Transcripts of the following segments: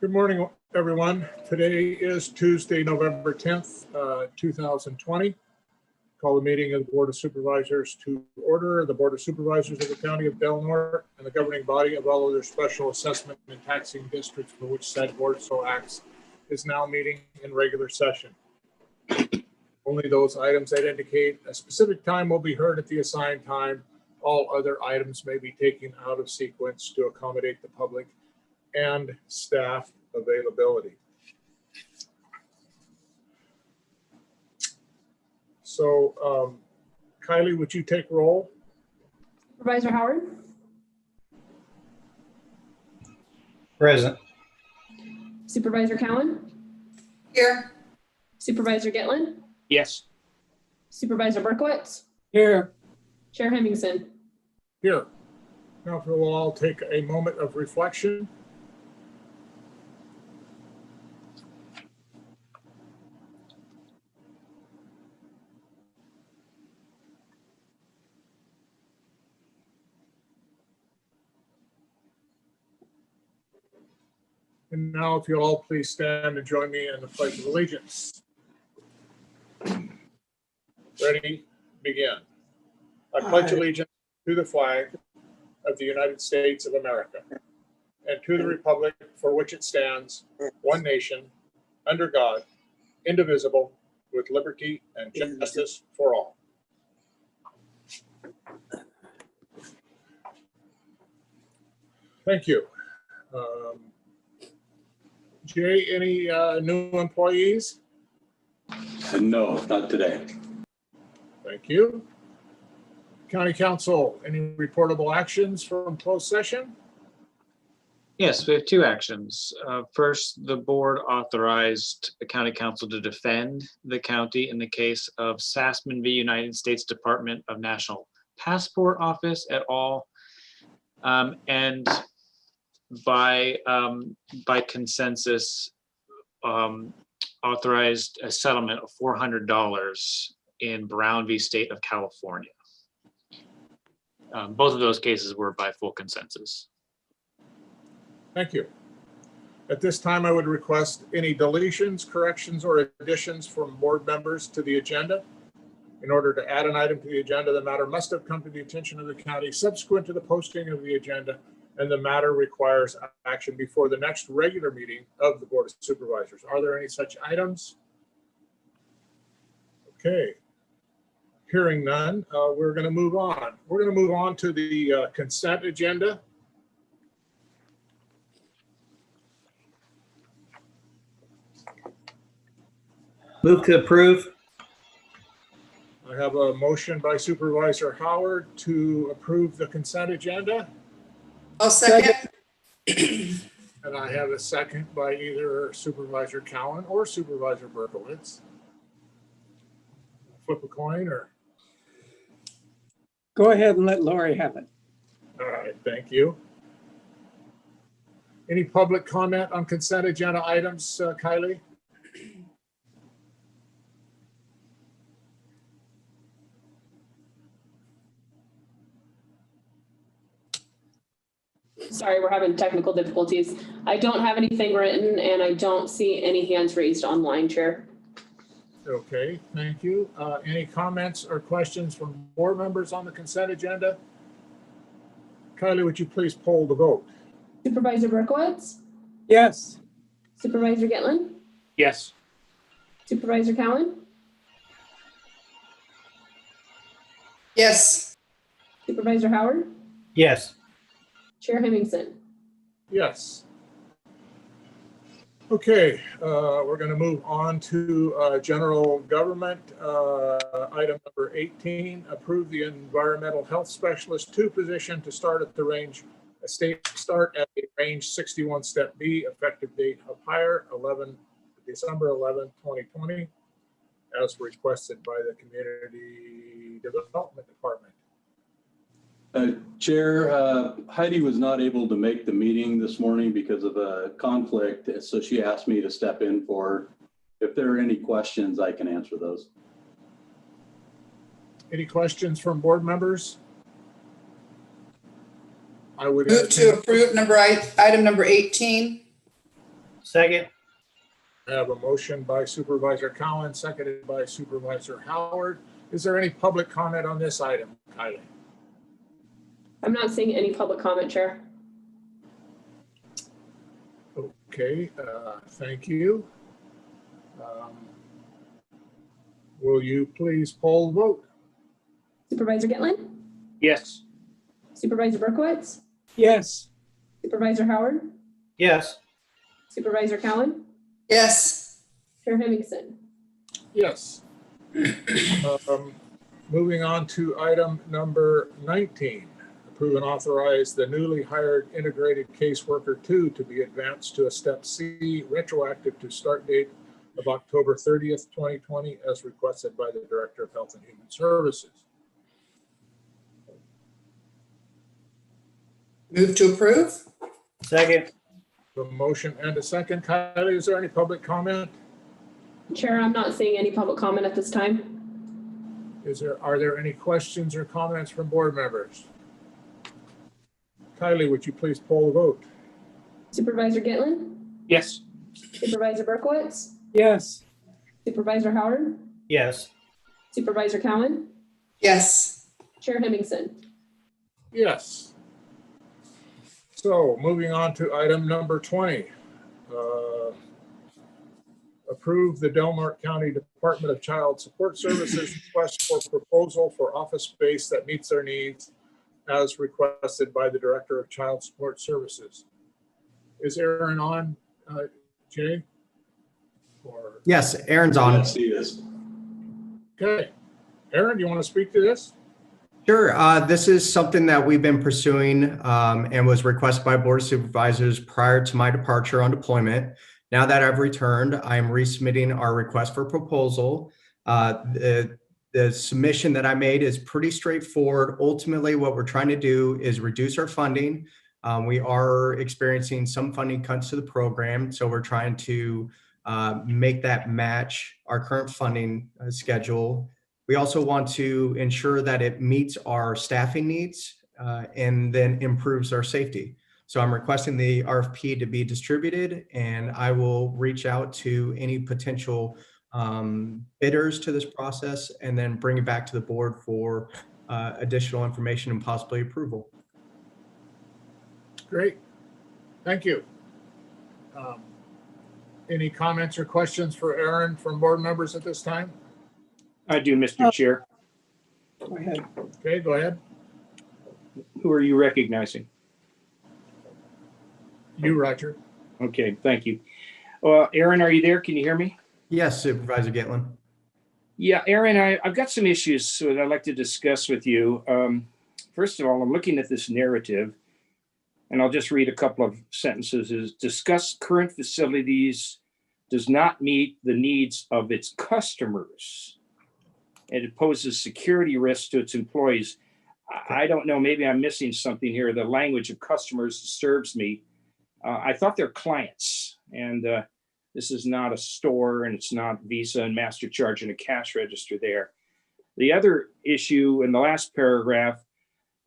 Good morning, everyone. Today is Tuesday, November 10th, 2020. Call the meeting of the Board of Supervisors to order. The Board of Supervisors of the County of Del Norte and the governing body of all other special assessment and taxing districts for which said board so acts is now meeting in regular session. Only those items that indicate a specific time will be heard at the assigned time. All other items may be taken out of sequence to accommodate the public and staff availability. So, Kylie, would you take roll? Supervisor Howard? Present. Supervisor Cowan? Here. Supervisor Gitlin? Yes. Supervisor Berkowitz? Here. Chair Hemmingson? Here. Now, if we'll all take a moment of reflection. And now, if you'll all please stand and join me in the Pledge of Allegiance. Ready? Begin. I pledge allegiance to the flag of the United States of America and to the republic for which it stands, one nation, under God, indivisible, with liberty and justice for all. Thank you. Jay, any new employees? No, not today. Thank you. County Council, any reportable actions from closed session? Yes, we have two actions. First, the board authorized the county council to defend the county in the case of Sassman v. United States Department of National Passport Office et al. And by consensus, authorized a settlement of $400 in Brown v. State of California. Both of those cases were by full consensus. Thank you. At this time, I would request any deletions, corrections, or additions from board members to the agenda. In order to add an item to the agenda, the matter must have come to the attention of the county subsequent to the posting of the agenda, and the matter requires action before the next regular meeting of the Board of Supervisors. Are there any such items? Okay. Hearing none, we're going to move on. We're going to move on to the consent agenda. Move to approve. I have a motion by Supervisor Howard to approve the consent agenda. I'll second. And I have a second by either Supervisor Cowan or Supervisor Berkowitz. Flip a coin or? Go ahead and let Lori have it. All right, thank you. Any public comment on consent agenda items, Kylie? Sorry, we're having technical difficulties. I don't have anything written and I don't see any hands raised online, Chair. Okay, thank you. Any comments or questions from board members on the consent agenda? Kylie, would you please poll the vote? Supervisor Berkowitz? Yes. Supervisor Gitlin? Yes. Supervisor Cowan? Yes. Supervisor Howard? Yes. Chair Hemmingson? Yes. Okay, we're going to move on to general government. Item number 18, approve the environmental health specialist 2 position to start at the range, start at a range 61 step B, effective date of hire December 11, 2020, as requested by the Community Development Department. Chair, Heidi was not able to make the meeting this morning because of a conflict, so she asked me to step in for her. If there are any questions, I can answer those. Any questions from board members? I would Move to approve item number 18. Second. I have a motion by Supervisor Cowan, seconded by Supervisor Howard. Is there any public comment on this item, Kylie? I'm not seeing any public comment, Chair. Okay, thank you. Will you please poll the vote? Supervisor Gitlin? Yes. Supervisor Berkowitz? Yes. Supervisor Howard? Yes. Supervisor Cowan? yes, Chair Hemmingson? Yes. Moving on to item number 19. Approve and authorize the newly hired integrated caseworker 2 to be advanced to a step C, retroactive to start date of October 30th, 2020, as requested by the Director of Health and Human Services. move to approve, Second. A motion and a second. Kylie, is there any public comment? Chair, I'm not seeing any public comment at this time. Are there any questions or comments from board members? Kylie, would you please poll the vote? Supervisor Gitlin? Yes. Supervisor Berkowitz? Yes. Supervisor Howard? Yes. Supervisor Cowan? yes, Chair Hemmingson? Yes. So moving on to item number 20. Approve the Del Norte County Department of Child Support Services request for proposal for office space that meets their needs as requested by the Director of Child Support Services. Is Aaron on, Jay? Or, Yes, Aaron's on. Yes, he is. okay. Aaron, do you want to speak to this? Sure. This is something that we've been pursuing and was requested by Board of Supervisors prior to my departure on deployment. Now that I've returned, I am resubmitting our request for proposal. The submission that I made is pretty straightforward. Ultimately, what we're trying to do is reduce our funding. We are experiencing some funding cuts to the program, so we're trying to make that match our current funding schedule. We also want to ensure that it meets our staffing needs and then improves our safety. So I'm requesting the RFP to be distributed, and I will reach out to any potential bidders to this process and then bring it back to the board for additional information and possibly approval. Great. Thank you. Any comments or questions for Aaron from board members at this time? I do, Mr. Chair. Go ahead. Okay, go ahead. Who are you recognizing? You, Roger. Okay, thank you. Aaron, are you there? Can you hear me? Yes, Supervisor Gitlin. Yeah, Aaron, I've got some issues that I'd like to discuss with you. First of all, I'm looking at this narrative, and I'll just read a couple of sentences. Is discuss current facilities does not meet the needs of its customers, and it poses security risks to its employees. I don't know, maybe I'm missing something here. The language of customers disturbs me. I thought they're clients, and this is not a store, and it's not Visa and MasterCharge and a cash register there. The other issue in the last paragraph,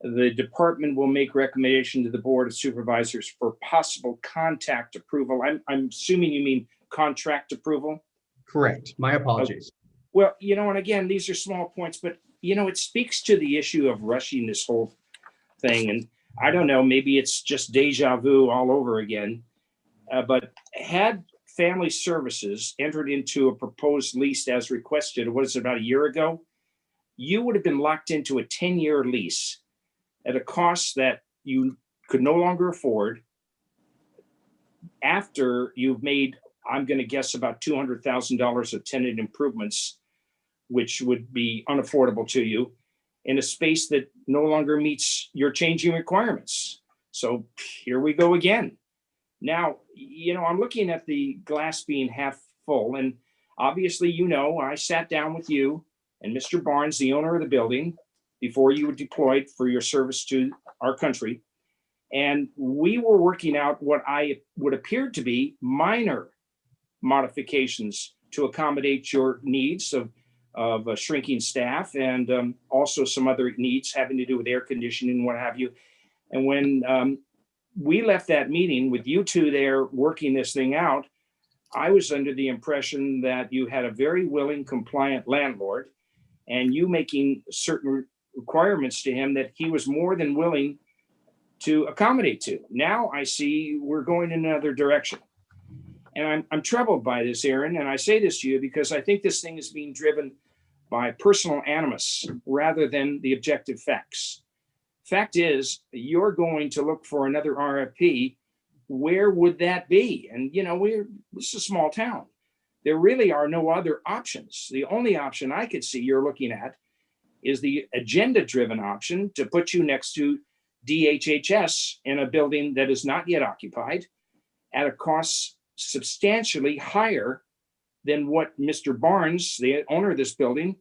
the department will make recommendation to the Board of Supervisors for possible contact approval. I'm assuming you mean contract approval? Correct. My apologies. Well, and again, these are small points, but it speaks to the issue of rushing this whole thing. And I don't know, maybe it's just deja vu all over again. But had Family Services entered into a proposed lease as requested, what is it, about a year ago? You would have been locked into a 10-year lease at a cost that you could no longer afford after you've made, I'm going to guess, about $200,000 of tenant improvements, which would be unaffordable to you, in a space that no longer meets your changing requirements. So here we go again. Now, I'm looking at the glass being half full, and obviously, I sat down with you and Mr. Barnes, the owner of the building, before you were deployed for your service to our country. And we were working out what I would appear to be minor modifications to accommodate your needs of shrinking staff and also some other needs having to do with air conditioning and what have you. And when we left that meeting with you two there working this thing out, I was under the impression that you had a very willing, compliant landlord, and you making certain requirements to him that he was more than willing to accommodate to. Now I see we're going in another direction. And I'm troubled by this, Aaron, and I say this to you because I think this thing is being driven by personal animus rather than the objective facts. Fact is, you're going to look for another RFP. Where would that be? And this is a small town. There really are no other options. The only option I could see you're looking at is the agenda-driven option to put you next to DHHS in a building that is not yet occupied at a cost substantially higher than what Mr. Barnes, the owner of this building,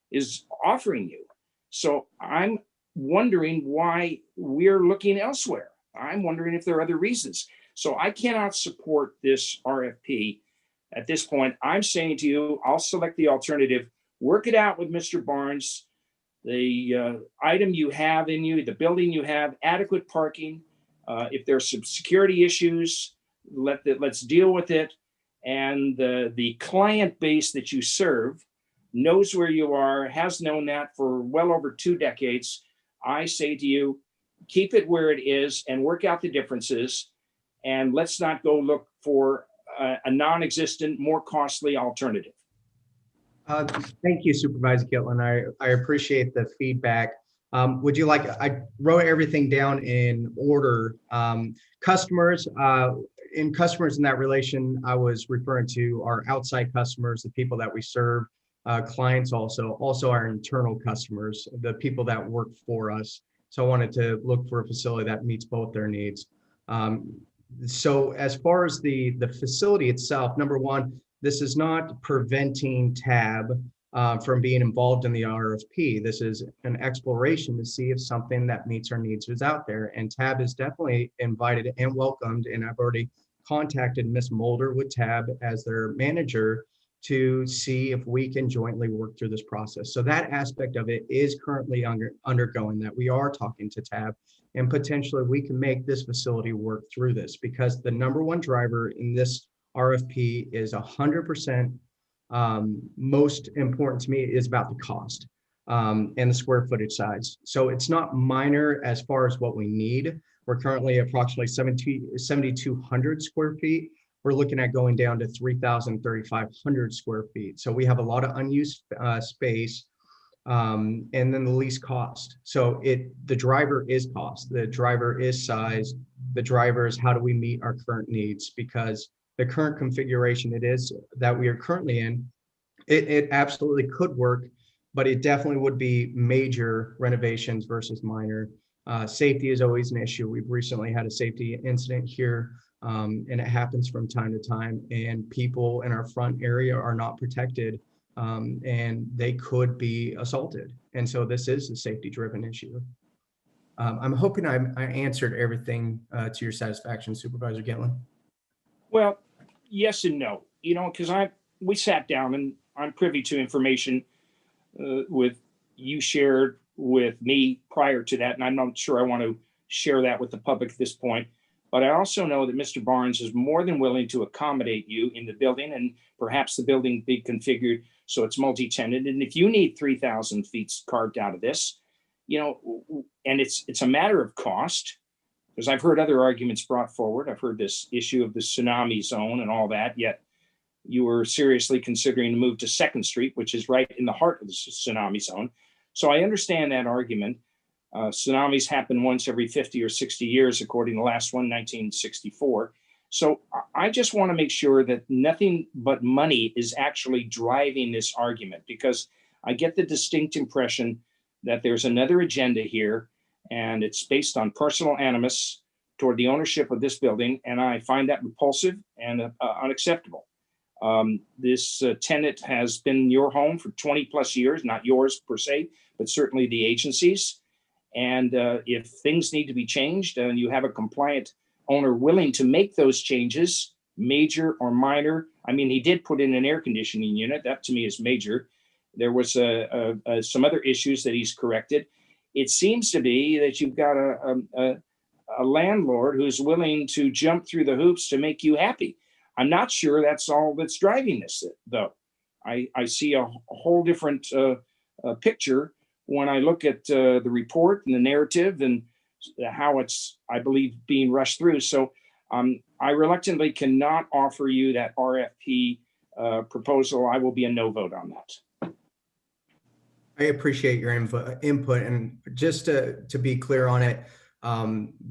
is offering you. So I'm wondering why we're looking elsewhere. I'm wondering if there are other reasons. So I cannot support this RFP at this point. I'm saying to you, I'll select the alternative, work it out with Mr. Barnes. The item you have in you, the building you have, adequate parking. If there's some security issues, let's deal with it. And the client base that you serve knows where you are, has known that for well over 2 decades. I say to you, keep it where it is and work out the differences. And let's not go look for a non-existent, more costly alternative. Thank you, Supervisor Gitlin. I appreciate the feedback. Would you like, I wrote everything down in order. Customers in that relation, I was referring to our outside customers, the people that we serve, clients also our internal customers, the people that work for us. So I wanted to look for a facility that meets both their needs. So as far as the facility itself, number one, this is not preventing TAB from being involved in the RFP. This is an exploration to see if something that meets our needs is out there. And TAB is definitely invited and welcomed. And I've already contacted Ms. Mulder with TAB as their manager to see if we can jointly work through this process. So that aspect of it is currently undergoing, that we are talking to TAB, and potentially we can make this facility work through this, because the number one driver in this RFP is 100% most important to me is about the cost and the square footage size. So it's not minor as far as what we need. We're currently approximately 7,200 square feet. We're looking at going down to 3,500 square feet. So we have a lot of unused space, and then the lease cost. So the driver is cost, the driver is size, the driver is how do we meet our current needs, because the current configuration that we are currently in, it absolutely could work, but it definitely would be major renovations versus minor. Safety is always an issue. We've recently had a safety incident here, and it happens from time to time, and people in our front area are not protected, and they could be assaulted. And so this is a safety-driven issue. I'm hoping I answered everything to your satisfaction, Supervisor Gitlin. Well, yes and no, because we sat down and I'm privy to information with you shared with me prior to that, and I'm not sure I want to share that with the public at this point. But I also know that Mr. Barnes is more than willing to accommodate you in the building, and perhaps the building be configured so it's multi-tenant. And if you need 3,000 feet carved out of this, and it's a matter of cost, because I've heard other arguments brought forward. I've heard this issue of the tsunami zone and all that, yet you were seriously considering to move to 2nd Street, which is right in the heart of the tsunami zone. So I understand that argument. Tsunamis happen once every 50 or 60 years, according to the last one, 1964. So I just want to make sure that nothing but money is actually driving this argument, because I get the distinct impression that there's another agenda here, and it's based on personal animus toward the ownership of this building, and I find that repulsive and unacceptable. This tenant has been your home for 20 plus years, not yours per se, but certainly the agency's. And if things need to be changed and you have a compliant owner willing to make those changes, major or minor, I mean, he did put in an air conditioning unit. That to me is major. There was some other issues that he's corrected. It seems to be that you've got a landlord who's willing to jump through the hoops to make you happy. I'm not sure that's all that's driving this, though. I see a whole different picture when I look at the report and the narrative and how it's, I believe, being rushed through. So I reluctantly cannot offer you that RFP proposal. I will be a no vote on that. I appreciate your input. And just to be clear on it,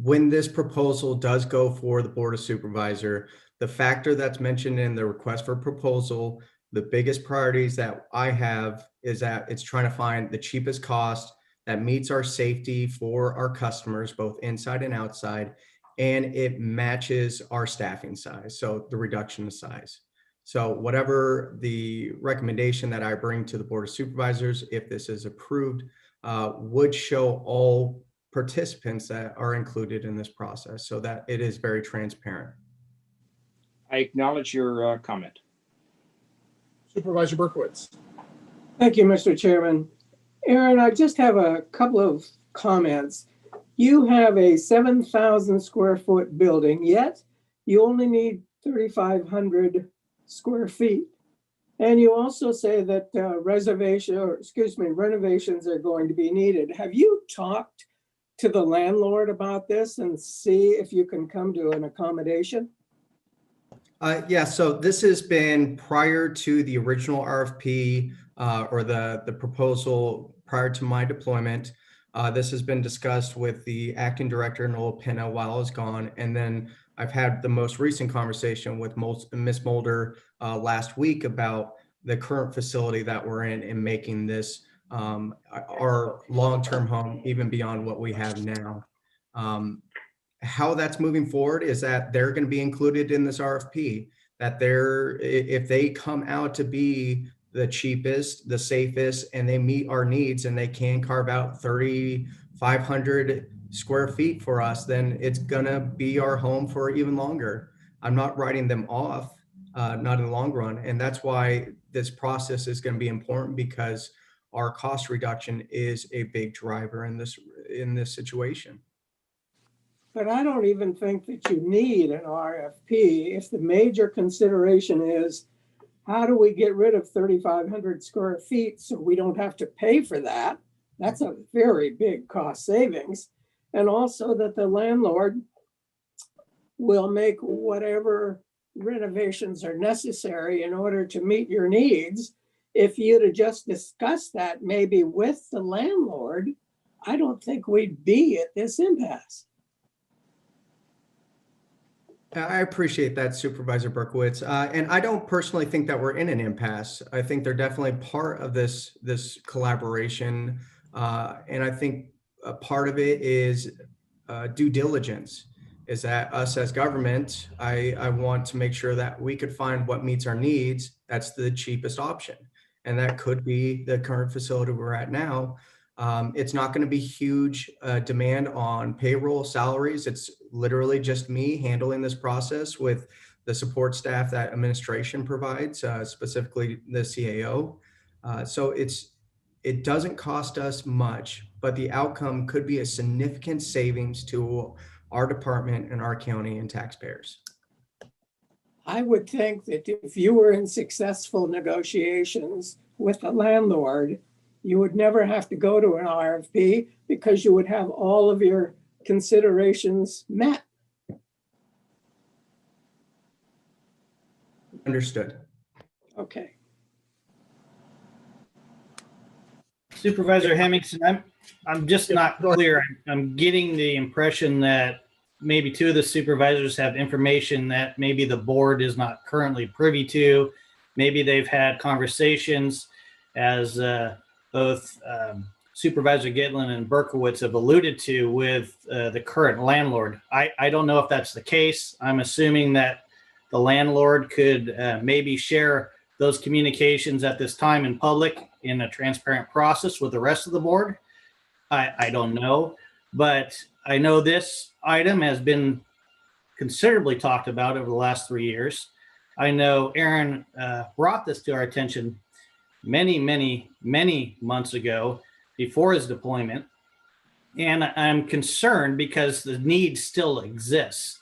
when this proposal does go for the Board of Supervisor, the factor that's mentioned in the request for proposal, the biggest priorities that I have is that it's trying to find the cheapest cost that meets our safety for our customers, both inside and outside, and it matches our staffing size, so the reduction of size. So whatever the recommendation that I bring to the Board of Supervisors, if this is approved, would show all participants that are included in this process so that it is very transparent. I acknowledge your comment. Supervisor Berkowitz. Thank you, Mr. Chairman. Aaron, I just have a couple of comments. You have a 7,000 square foot building, yet you only need 3,500 square feet. And you also say that renovations are going to be needed. Have you talked to the landlord about this and see if you can come to an accommodation? Yeah, so this has been prior to the original RFP or the proposal prior to my deployment. This has been discussed with the acting director, Noel Pinna, while I was gone. And then I've had the most recent conversation with Ms. Mulder last week about the current facility that we're in and making this our long-term home, even beyond what we have now. How that's moving forward is that they're going to be included in this RFP, that if they come out to be the cheapest, the safest, and they meet our needs and they can carve out 3,500 square feet for us, then it's going to be our home for even longer. I'm not writing them off, not in the long run. And that's why this process is going to be important, because our cost reduction is a big driver in this situation. But I don't even think that you need an RFP if the major consideration is, how do we get rid of 3,500 square feet so we don't have to pay for that? That's a very big cost savings. And also that the landlord will make whatever renovations are necessary in order to meet your needs. If you'd have just discussed that maybe with the landlord, I don't think we'd be at this impasse. I appreciate that, Supervisor Berkowitz. And I don't personally think that we're in an impasse. I think they're definitely part of this collaboration. And I think a part of it is due diligence, is that us as government, I want to make sure that we could find what meets our needs. That's the cheapest option. And that could be the current facility we're at now. It's not going to be huge demand on payroll salaries. It's literally just me handling this process with the support staff that administration provides, specifically the CAO. So it doesn't cost us much, but the outcome could be a significant savings to our department and our county and taxpayers. I would think that if you were in successful negotiations with the landlord, you would never have to go to an RFP because you would have all of your considerations met. Understood. Okay. Supervisor Hemmingson, I'm just not clear. I'm getting the impression that maybe two of the supervisors have information that maybe the board is not currently privy to. Maybe they've had conversations, as both Supervisor Gitlin and Berkowitz have alluded to, with the current landlord. I don't know if that's the case. I'm assuming that the landlord could maybe share those communications at this time in public in a transparent process with the rest of the board. I don't know, but I know this item has been considerably talked about over the last 3 years. I know Aaron brought this to our attention many months ago before his deployment. And I'm concerned because the need still exists.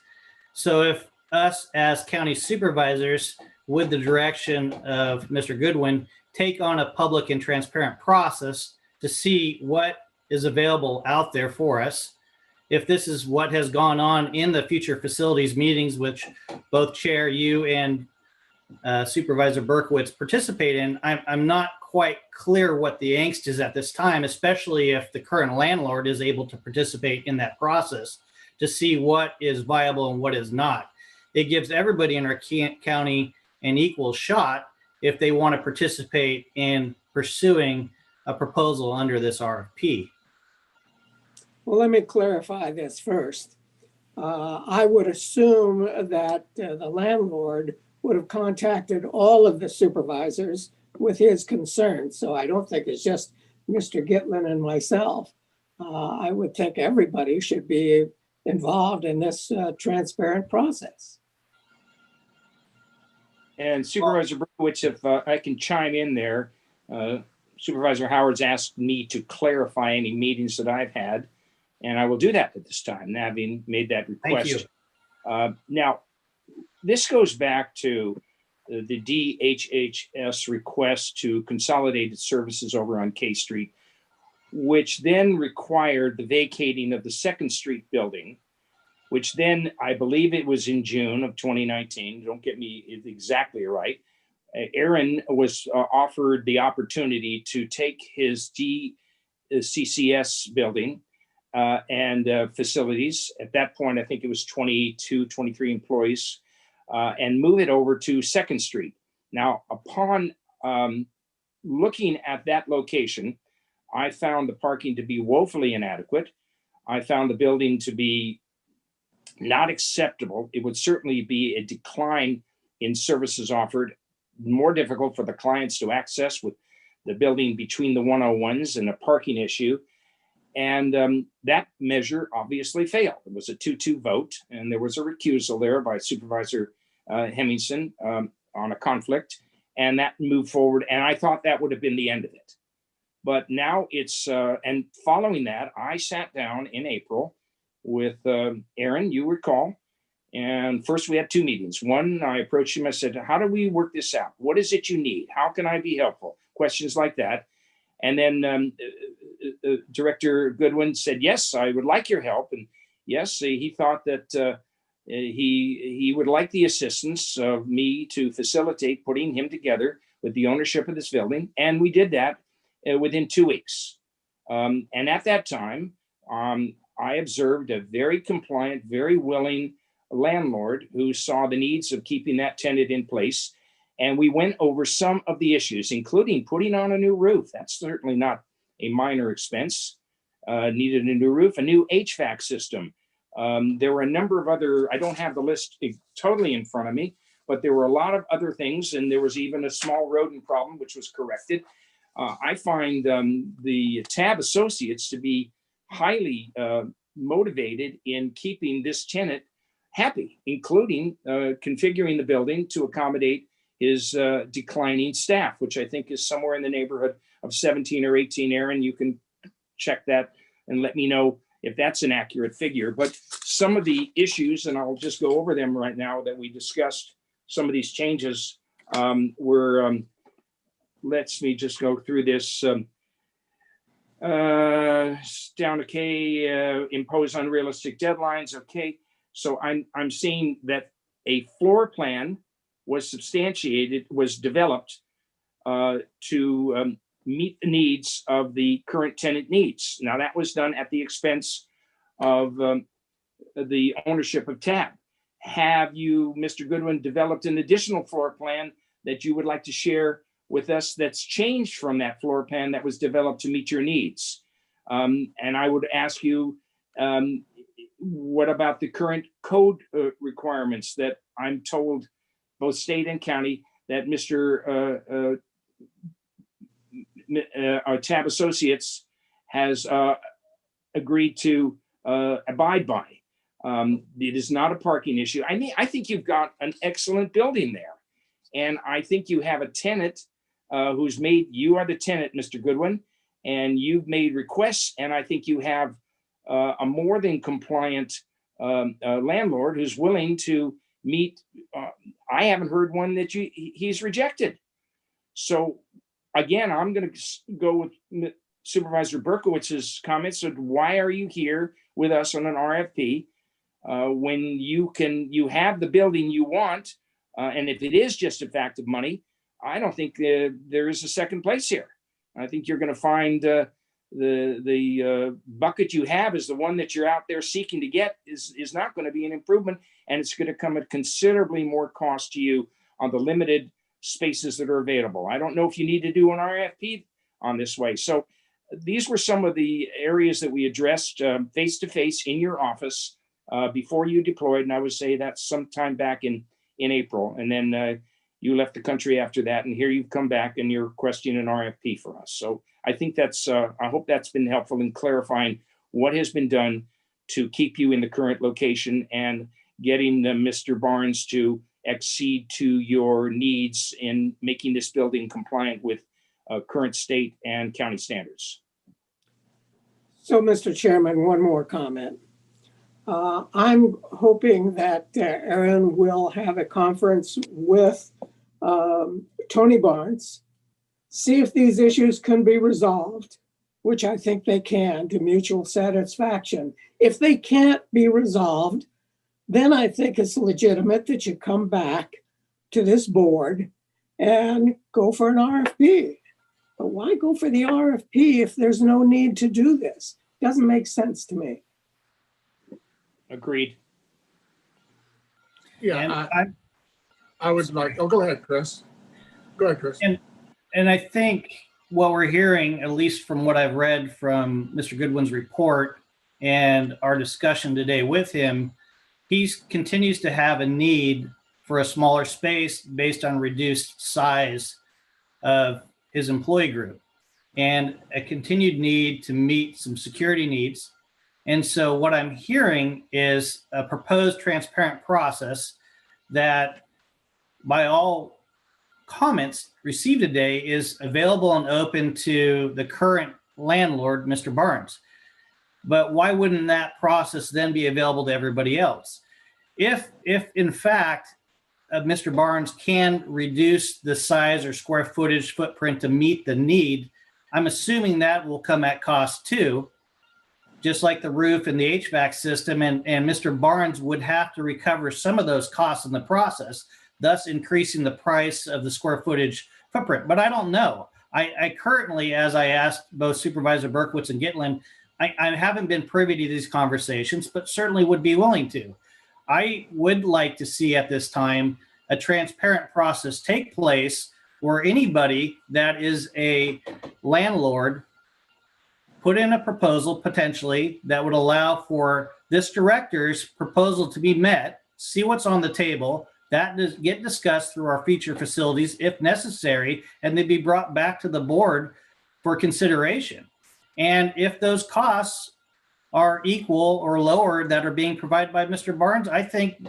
So if us as county supervisors, with the direction of Mr. Goodwin, take on a public and transparent process to see what is available out there for us. If this is what has gone on in the future facilities meetings, which both Chair, you and Supervisor Berkowitz participate in, I'm not quite clear what the angst is at this time, especially if the current landlord is able to participate in that process to see what is viable and what is not. It gives everybody in our county an equal shot if they want to participate in pursuing a proposal under this RFP. Well, let me clarify this first. I would assume that the landlord would have contacted all of the supervisors with his concerns. So I don't think it's just Mr. Gitlin and myself. I would think everybody should be involved in this transparent process. And Supervisor Berkowitz, if I can chime in there, Supervisor Howard's asked me to clarify any meetings that I've had, and I will do that at this time, having made that request. Thank you. Now, this goes back to the DHHS request to consolidated services over on K Street, which then required the vacating of the 2nd Street building, which then, I believe it was in June of 2019, don't get me exactly right, Aaron was offered the opportunity to take his CCS building and facilities. At that point, I think it was 22, 23 employees, and move it over to 2nd Street. Now, upon looking at that location, I found the parking to be woefully inadequate. I found the building to be not acceptable. It would certainly be a decline in services offered, more difficult for the clients to access with the building between the 101s and a parking issue. And that measure obviously failed. It was a 2-2 vote, and there was a recusal there by Supervisor Hemmingson on a conflict, and that moved forward. And I thought that would have been the end of it. But now it's, and following that, I sat down in April with Aaron, you recall, and first we had 2 meetings. One, I approached him, I said, how do we work this out? What is it you need? How can I be helpful? Questions like that. And then Director Goodwin said, yes, I would like your help. And yes, he thought that he would like the assistance of me to facilitate putting him together with the ownership of this building. And we did that within 2 weeks. And at that time, I observed a very compliant, very willing landlord who saw the needs of keeping that tenant in place. And we went over some of the issues, including putting on a new roof. That's certainly not a minor expense. Needed a new roof, a new HVAC system. There were a number of other, I don't have the list totally in front of me, but there were a lot of other things. And there was even a small rodent problem, which was corrected. I find the TAB associates to be highly motivated in keeping this tenant happy, including configuring the building to accommodate his declining staff, which I think is somewhere in the neighborhood of 17 or 18. Aaron, you can check that and let me know if that's an accurate figure. But some of the issues, and I'll just go over them right now that we discussed, some of these changes were, let me just go through this. Down to K, impose unrealistic deadlines. Okay, so I'm seeing that a floor plan was substantiated, was developed to meet the needs of the current tenant needs. Now that was done at the expense of the ownership of TAB. Have you, Mr. Goodwin, developed an additional floor plan that you would like to share with us that's changed from that floor plan that was developed to meet your needs? And I would ask you, what about the current code requirements that I'm told both state and county that Mr. TAB Associates has agreed to abide by? It is not a parking issue. I think you've got an excellent building there. And I think you have a tenant who's made, you are the tenant, Mr. Goodwin, and you've made requests. And I think you have a more than compliant landlord who's willing to meet. I haven't heard one that he's rejected. So again, I'm going to go with Supervisor Berkowitz's comments. So why are you here with us on an RFP when you have the building you want? And if it is just a fact of money, I don't think there is a second place here. I think you're going to find the bucket you have is the one that you're out there seeking to get is not going to be an improvement, and it's going to come at considerably more cost to you on the limited spaces that are available. I don't know if you need to do an RFP on this way. So these were some of the areas that we addressed face to face in your office before you deployed, and I would say that's sometime back in April, and then you left the country after that, and here you've come back and you're requesting an RFP for us. So I think that's, I hope that's been helpful in clarifying what has been done to keep you in the current location and getting Mr. Barnes to accede to your needs in making this building compliant with current state and county standards. So, Mr. Chairman, one more comment. I'm hoping that Aaron will have a conference with Tony Barnes, see if these issues can be resolved, which I think they can to mutual satisfaction. If they can't be resolved, then I think it's legitimate that you come back to this board and go for an RFP. But why go for the RFP if there's no need to do this? Doesn't make sense to me. Agreed. Yeah, I would like, go ahead, Chris. Go ahead, Chris. And I think what we're hearing, at least from what I've read from Mr. Goodwin's report and our discussion today with him, he continues to have a need for a smaller space based on reduced size of his employee group and a continued need to meet some security needs. And so what I'm hearing is a proposed transparent process that, by all comments received today, is available and open to the current landlord, Mr. Barnes. But why wouldn't that process then be available to everybody else? If in fact, Mr. Barnes can reduce the size or square footage footprint to meet the need, I'm assuming that will come at cost too, just like the roof and the HVAC system, and Mr. Barnes would have to recover some of those costs in the process, thus increasing the price of the square footage footprint. But I don't know. I currently, as I asked both Supervisor Berkowitz and Gitlin, I haven't been privy to these conversations, but certainly would be willing to. I would like to see at this time a transparent process take place where anybody that is a landlord put in a proposal potentially that would allow for this director's proposal to be met, see what's on the table, that does get discussed through our feature facilities if necessary, and then be brought back to the board for consideration. And if those costs are equal or lower that are being provided by Mr. Barnes, I think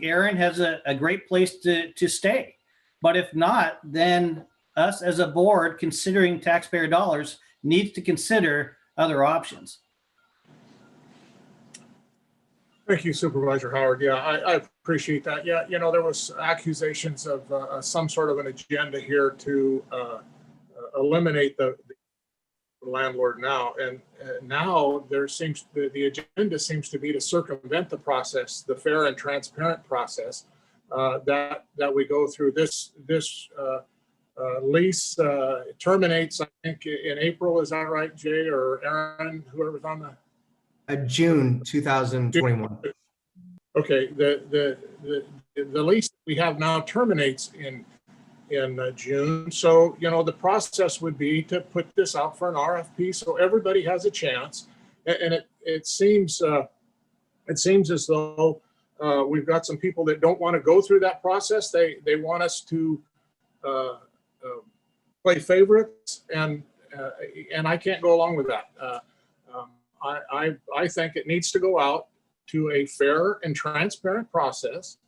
Aaron has a great place to stay. But if not, then us as a board, considering taxpayer dollars, needs to consider other options. Thank you, Supervisor Howard. Yeah, I appreciate that. Yeah, you know, there was accusations of some sort of an agenda here to eliminate the landlord now. And now there seems, the agenda seems to be to circumvent the process, the fair and transparent process that we go through. This lease terminates, I think, in April. Is that right, Jay or Aaron, whoever's on the? June 2021. Okay, the lease we have now terminates in June. So, you know, the process would be to put this out for an RFP so everybody has a chance. And it seems as though we've got some people that don't want to go through that process. They want us to play favorites, and I can't go along with that. I think it needs to go out to a fair and transparent process.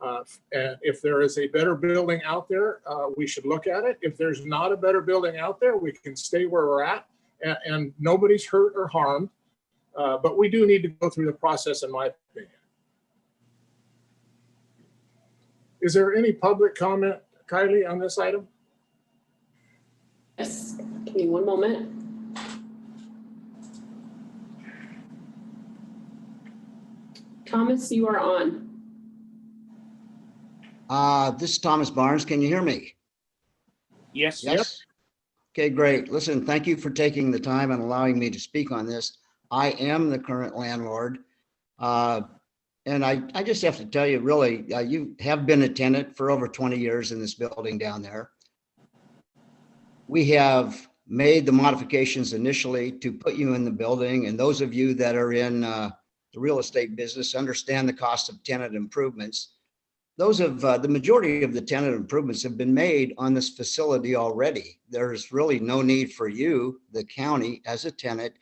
And if there is a better building out there, we should look at it. If there's not a better building out there, we can stay where we're at, and nobody's hurt or harmed. But we do need to go through the process, in my opinion. Is there any public comment, Kylie, on this item? Yes, give me one moment. Thomas, you are on. This is Thomas Barnes. Can you hear me? Yes. Yes. Okay, great. Listen, thank you for taking the time and allowing me to speak on this. I am the current landlord. And I just have to tell you, really, you have been a tenant for over 20 years in this building down there. We have made the modifications initially to put you in the building, and those of you that are in the real estate business understand the cost of tenant improvements. Those of the majority of the tenant improvements have been made on this facility already. There's really no need for you, the county, as a tenant,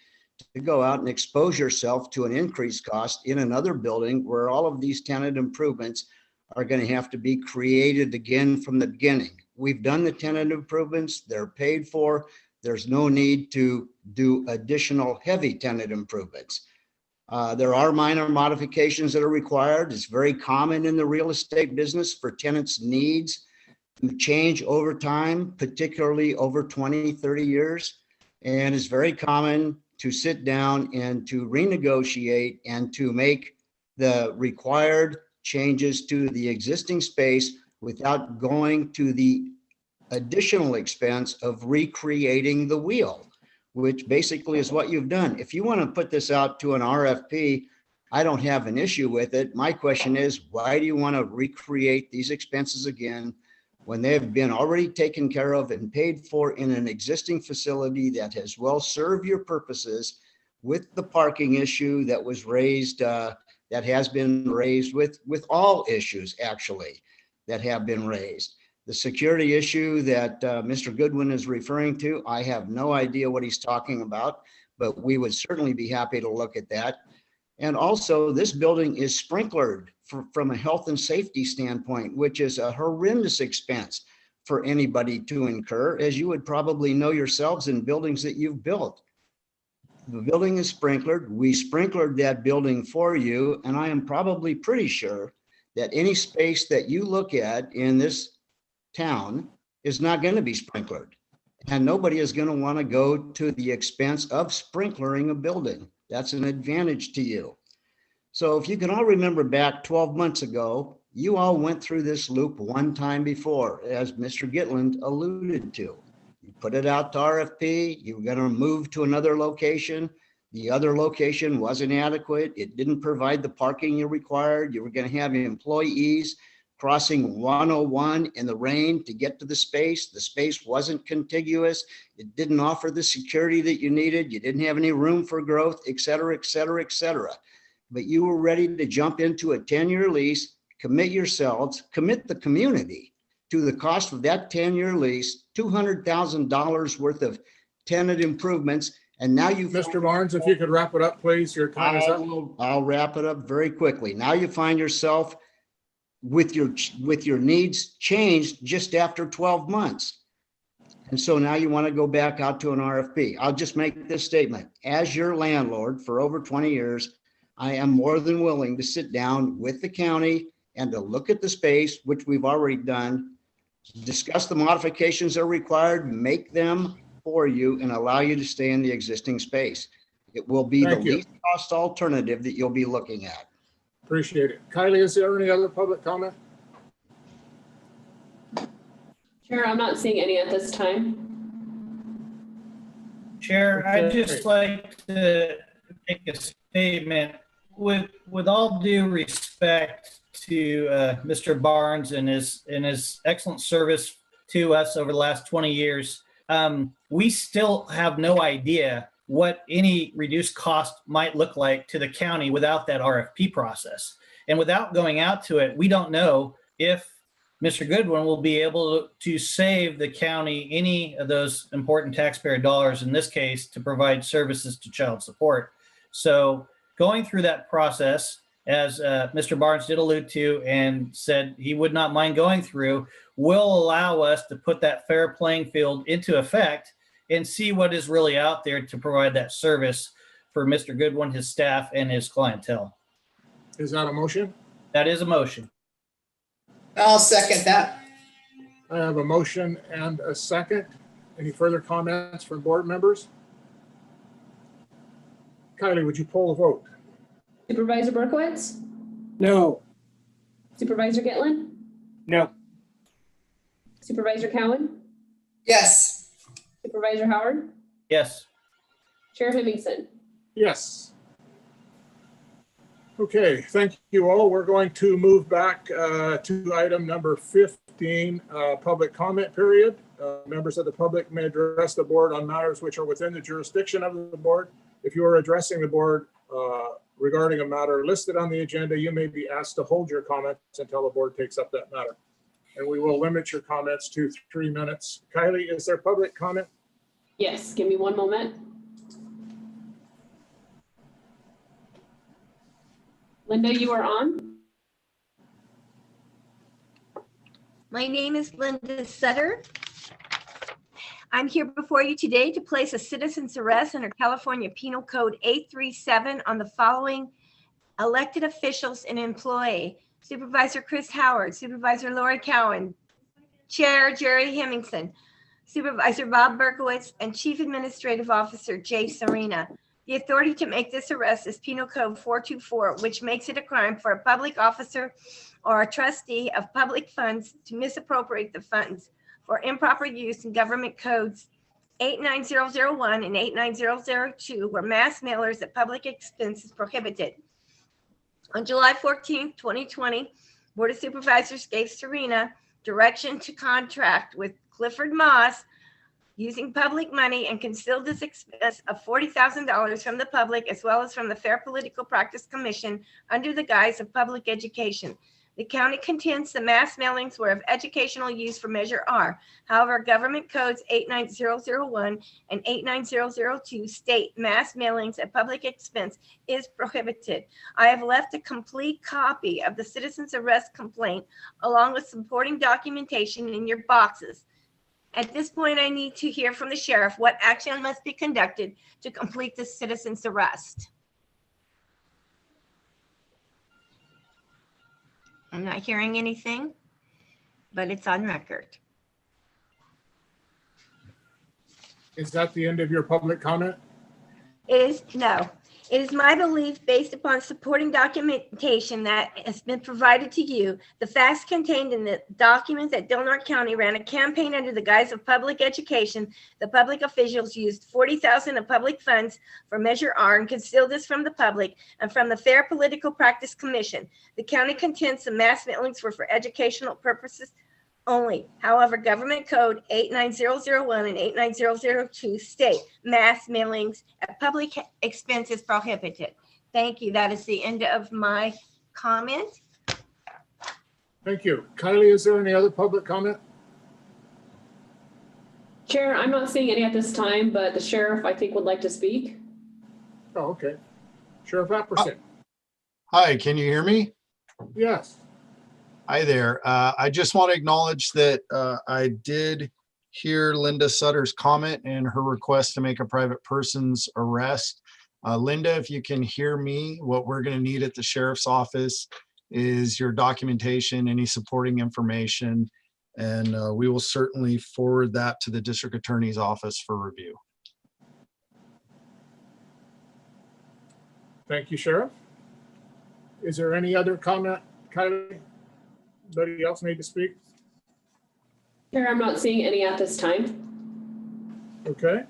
to go out and expose yourself to an increased cost in another building where all of these tenant improvements are going to have to be created again from the beginning. We've done the tenant improvements, they're paid for. There's no need to do additional heavy tenant improvements. There are minor modifications that are required. It's very common in the real estate business for tenants' needs to change over time, particularly over 20, 30 years. And it's very common to sit down and to renegotiate and to make the required changes to the existing space without going to the additional expense of recreating the wheel, which basically is what you've done. If you want to put this out to an RFP, I don't have an issue with it. My question is, why do you want to recreate these expenses again when they've been already taken care of and paid for in an existing facility that has well served your purposes, with the parking issue that was raised, that has been raised with all issues actually that have been raised. The security issue that Mr. Goodwin is referring to, I have no idea what he's talking about, but we would certainly be happy to look at that. And also, this building is sprinklered from a health and safety standpoint, which is a horrendous expense for anybody to incur, as you would probably know yourselves in buildings that you've built. The building is sprinklered. We sprinklered that building for you, and I am probably pretty sure that any space that you look at in this town is not going to be sprinklered, and nobody is going to want to go to the expense of sprinklering a building. That's an advantage to you. So if you can all remember back 12 months ago, you all went through this loop one time before, as Mr. Gitland alluded to. You put it out to RFP, you were going to move to another location. The other location wasn't adequate. It didn't provide the parking you required. You were going to have employees crossing 101 in the rain to get to the space. The space wasn't contiguous. It didn't offer the security that you needed. You didn't have any room for growth, et cetera, et cetera, et cetera. But you were ready to jump into a 10-year lease, commit yourselves, commit the community to the cost of that 10-year lease, $200,000 worth of tenant improvements. And now you've— Mr. Barnes, if you could wrap it up, please. Your time is up. I'll wrap it up very quickly. Now you find yourself with your needs changed just after 12 months. And so now you want to go back out to an RFP. I'll just make this statement. As your landlord for over 20 years, I am more than willing to sit down with the county and to look at the space, which we've already done, discuss the modifications that are required, make them for you, and allow you to stay in the existing space. It will be the least cost alternative that you'll be looking at. Appreciate it. Kylie, is there any other public comment? Chair, I'm not seeing any at this time. Chair, I'd just like to make a statement with all due respect to Mr. Barnes and his excellent service to us over the last 20 years. We still have no idea what any reduced cost might look like to the county without that RFP process. And without going out to it, we don't know if Mr. Goodwin will be able to save the county any of those important taxpayer dollars, in this case, to provide services to child support. So going through that process, as Mr. Barnes did allude to and said he would not mind going through, will allow us to put that fair playing field into effect and see what is really out there to provide that service for Mr. Goodwin, his staff, and his clientele. Is that a motion? That is a motion. I'll second that. I have a motion and a second. Any further comments from board members? Kylie, would you poll the vote? Supervisor Berkowitz? No. Supervisor Gitlin? No. Supervisor Cowan? Yes. Supervisor Howard? Yes. Chair Hemmingson? Yes. Okay, thank you all. We're going to move back to item number 15, public comment period. Members of the public may address the board on matters which are within the jurisdiction of the board. If you are addressing the board regarding a matter listed on the agenda, you may be asked to hold your comments until the board takes up that matter. And we will limit your comments to 3 minutes. Kylie, is there public comment? Yes, give me one moment. Linda, you are on. My name is Linda Sutter. I'm here before you today to place a citizen's arrest under California Penal Code 837 on the following elected officials and employee: Supervisor Chris Howard, Supervisor Lori Cowan, Chair Jerry Hemmingson, Supervisor Bob Berkowitz, and Chief Administrative Officer Jay Serena. The authority to make this arrest is Penal Code 424, which makes it a crime for a public officer or a trustee of public funds to misappropriate the funds for improper use in government codes 89001 and 89002, where mass mailers at public expense is prohibited. On July 14, 2020, Board of Supervisors gave Serena direction to contract with Clifford Moss using public money and concealed this expense of $40,000 from the public as well as from the Fair Political Practice Commission under the guise of public education. The county contends the mass mailings were of educational use for Measure R. However, government codes 89001 and 89002 state mass mailings at public expense is prohibited. I have left a complete copy of the citizen's arrest complaint along with supporting documentation in your boxes. At this point, I need to hear from the sheriff what action must be conducted to complete the citizen's arrest. I'm not hearing anything, but it's on record. Is that the end of your public comment? No. It is my belief, based upon supporting documentation that has been provided to you, the facts contained in the document that Del Norte County ran a campaign under the guise of public education. The public officials used $40,000 of public funds for Measure R and concealed this from the public and from the Fair Political Practice Commission. The county contends the mass mailings were for educational purposes only. However, government code 89001 and 89002 state mass mailings at public expense is prohibited. Thank you. That is the end of my comment. Thank you. Kylie, is there any other public comment? Chair, I'm not seeing any at this time, but the sheriff, I think, would like to speak. Oh, okay. Sheriff Apperson. Hi, can you hear me? Yes. Hi there. I just want to acknowledge that I did hear Linda Sutter's comment and her request to make a private person's arrest. Linda, if you can hear me, what we're going to need at the sheriff's office is your documentation, any supporting information, and we will certainly forward that to the district attorney's office for review. Thank you, Sheriff. Is there any other comment, Kylie? Anybody else need to speak? Chair, I'm not seeing any at this time. Okay.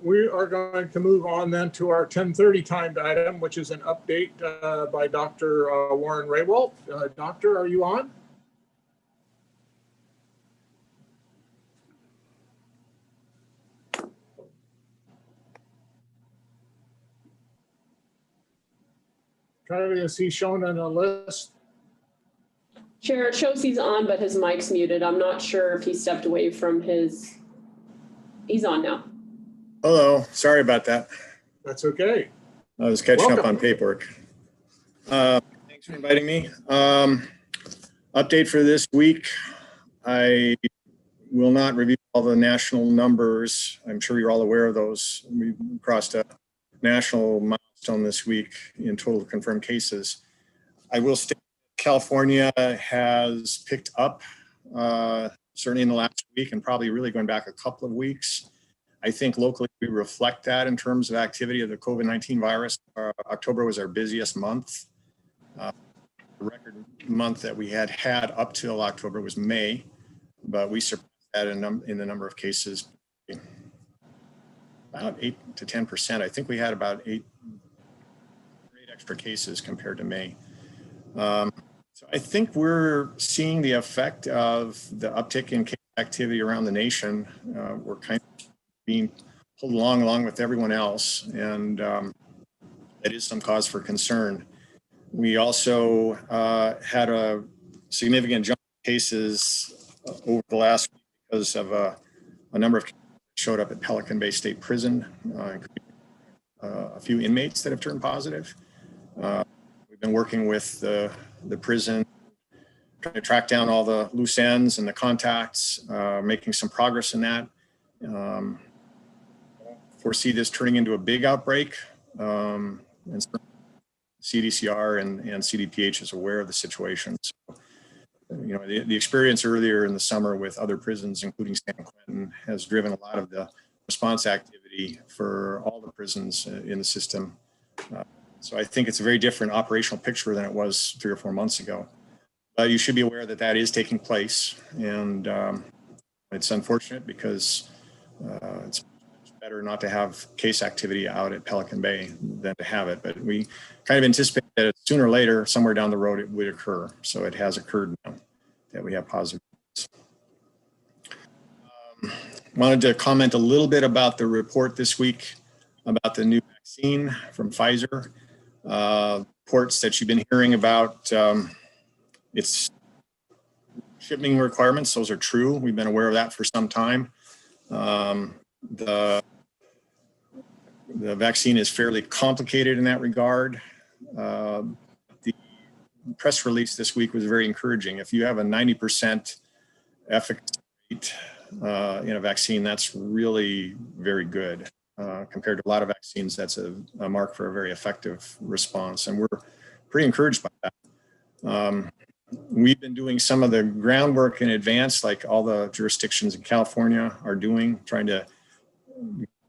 We are going to move on then to our 10:30 timed item, which is an update by Dr. Warren Raywalt. Doctor, are you on? Kylie, is he shown on a list? Chair, it shows he's on, but his mic's muted. I'm not sure if he stepped away from his, he's on now. Hello, sorry about that. That's okay. I was catching Welcome. up on paperwork. Thanks for inviting me. Update for this week. I will not review all the national numbers. I'm sure you're all aware of those. We crossed a national milestone this week in total confirmed cases. I will state California has picked up, certainly in the last week and probably really going back a couple of weeks. I think locally we reflect that in terms of activity of the COVID-19 virus. October was our busiest month. The record month that we had up till October was May, but we surpassed that in the number of cases, about 8 to 10%. I think we had about eight extra cases compared to May. So I think we're seeing the effect of the uptick in case activity around the nation. We're kind of being pulled along with everyone else, and that is some cause for concern. We also had a significant jump in cases over the last week because of a number of cases that showed up at Pelican Bay State Prison, a few inmates that have turned positive. We've been working with the prison, trying to track down all the loose ends and the contacts, making some progress in that. Foresee this turning into a big outbreak, and CDCR and CDPH is aware of the situation. So, you know, the experience earlier in the summer with other prisons, including San Quentin, has driven a lot of the response activity for all the prisons in the system. So I think it's a very different operational picture than it was 3 or 4 months ago. You should be aware that that is taking place, and it's unfortunate because it's better not to have case activity out at Pelican Bay than to have it. But we kind of anticipate that sooner or later, somewhere down the road, it would occur. So it has occurred now that we have positive. Wanted to comment a little bit about the report this week about the new vaccine from Pfizer. Reports that you've been hearing about its shipping requirements, those are true. We've been aware of that for some time. The vaccine is fairly complicated in that regard. The press release this week was very encouraging. If you have a 90% efficacy rate in a vaccine, that's really very good. Compared to a lot of vaccines, that's a mark for a very effective response. And we're pretty encouraged by that. We've been doing some of the groundwork in advance, like all the jurisdictions in California are doing, trying to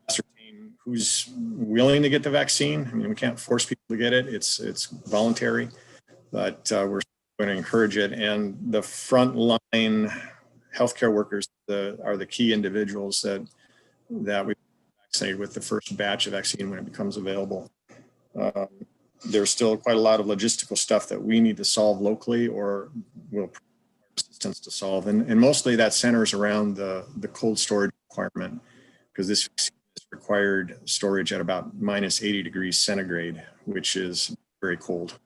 ascertain who's willing to get the vaccine. I mean, we can't force people to get it. It's voluntary, but we're going to encourage it. And the frontline healthcare workers are the key individuals that we vaccinate with the first batch of vaccine when it becomes available. There's still quite a lot of logistical stuff that we need to solve locally or will provide assistance to solve. And mostly that centers around the cold storage requirement, because this vaccine is required storage at about minus 80 degrees centigrade, which is very cold.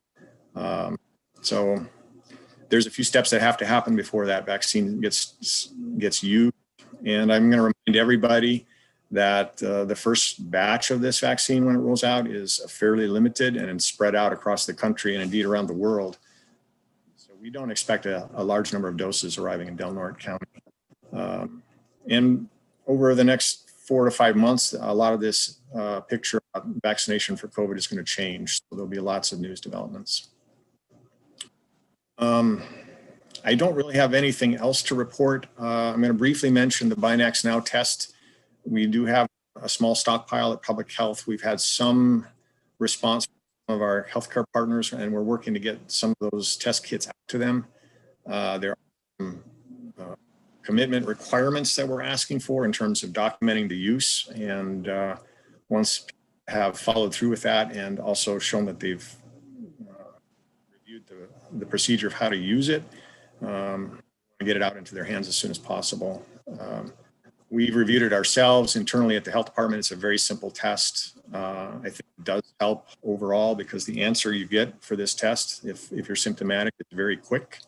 So there's a few steps that have to happen before that vaccine gets used. And I'm going to remind everybody that the first batch of this vaccine, when it rolls out, is fairly limited and spread out across the country and indeed around the world. So we don't expect a large number of doses arriving in Del Norte County. And over the next 4 to 5 months, a lot of this picture of vaccination for COVID is going to change. So there'll be lots of news developments. I don't really have anything else to report. I'm going to briefly mention the Binax Now test. We do have a small stockpile at Public Health. We've had some response from some of our healthcare partners, and we're working to get some of those test kits out to them. There are some commitment requirements that we're asking for in terms of documenting the use. And once people have followed through with that and also shown that they've reviewed the procedure of how to use it, get it out into their hands as soon as possible. We've reviewed it ourselves internally at the health department. It's a very simple test. I think it does help overall because the answer you get for this test, if you're symptomatic, it's very quick.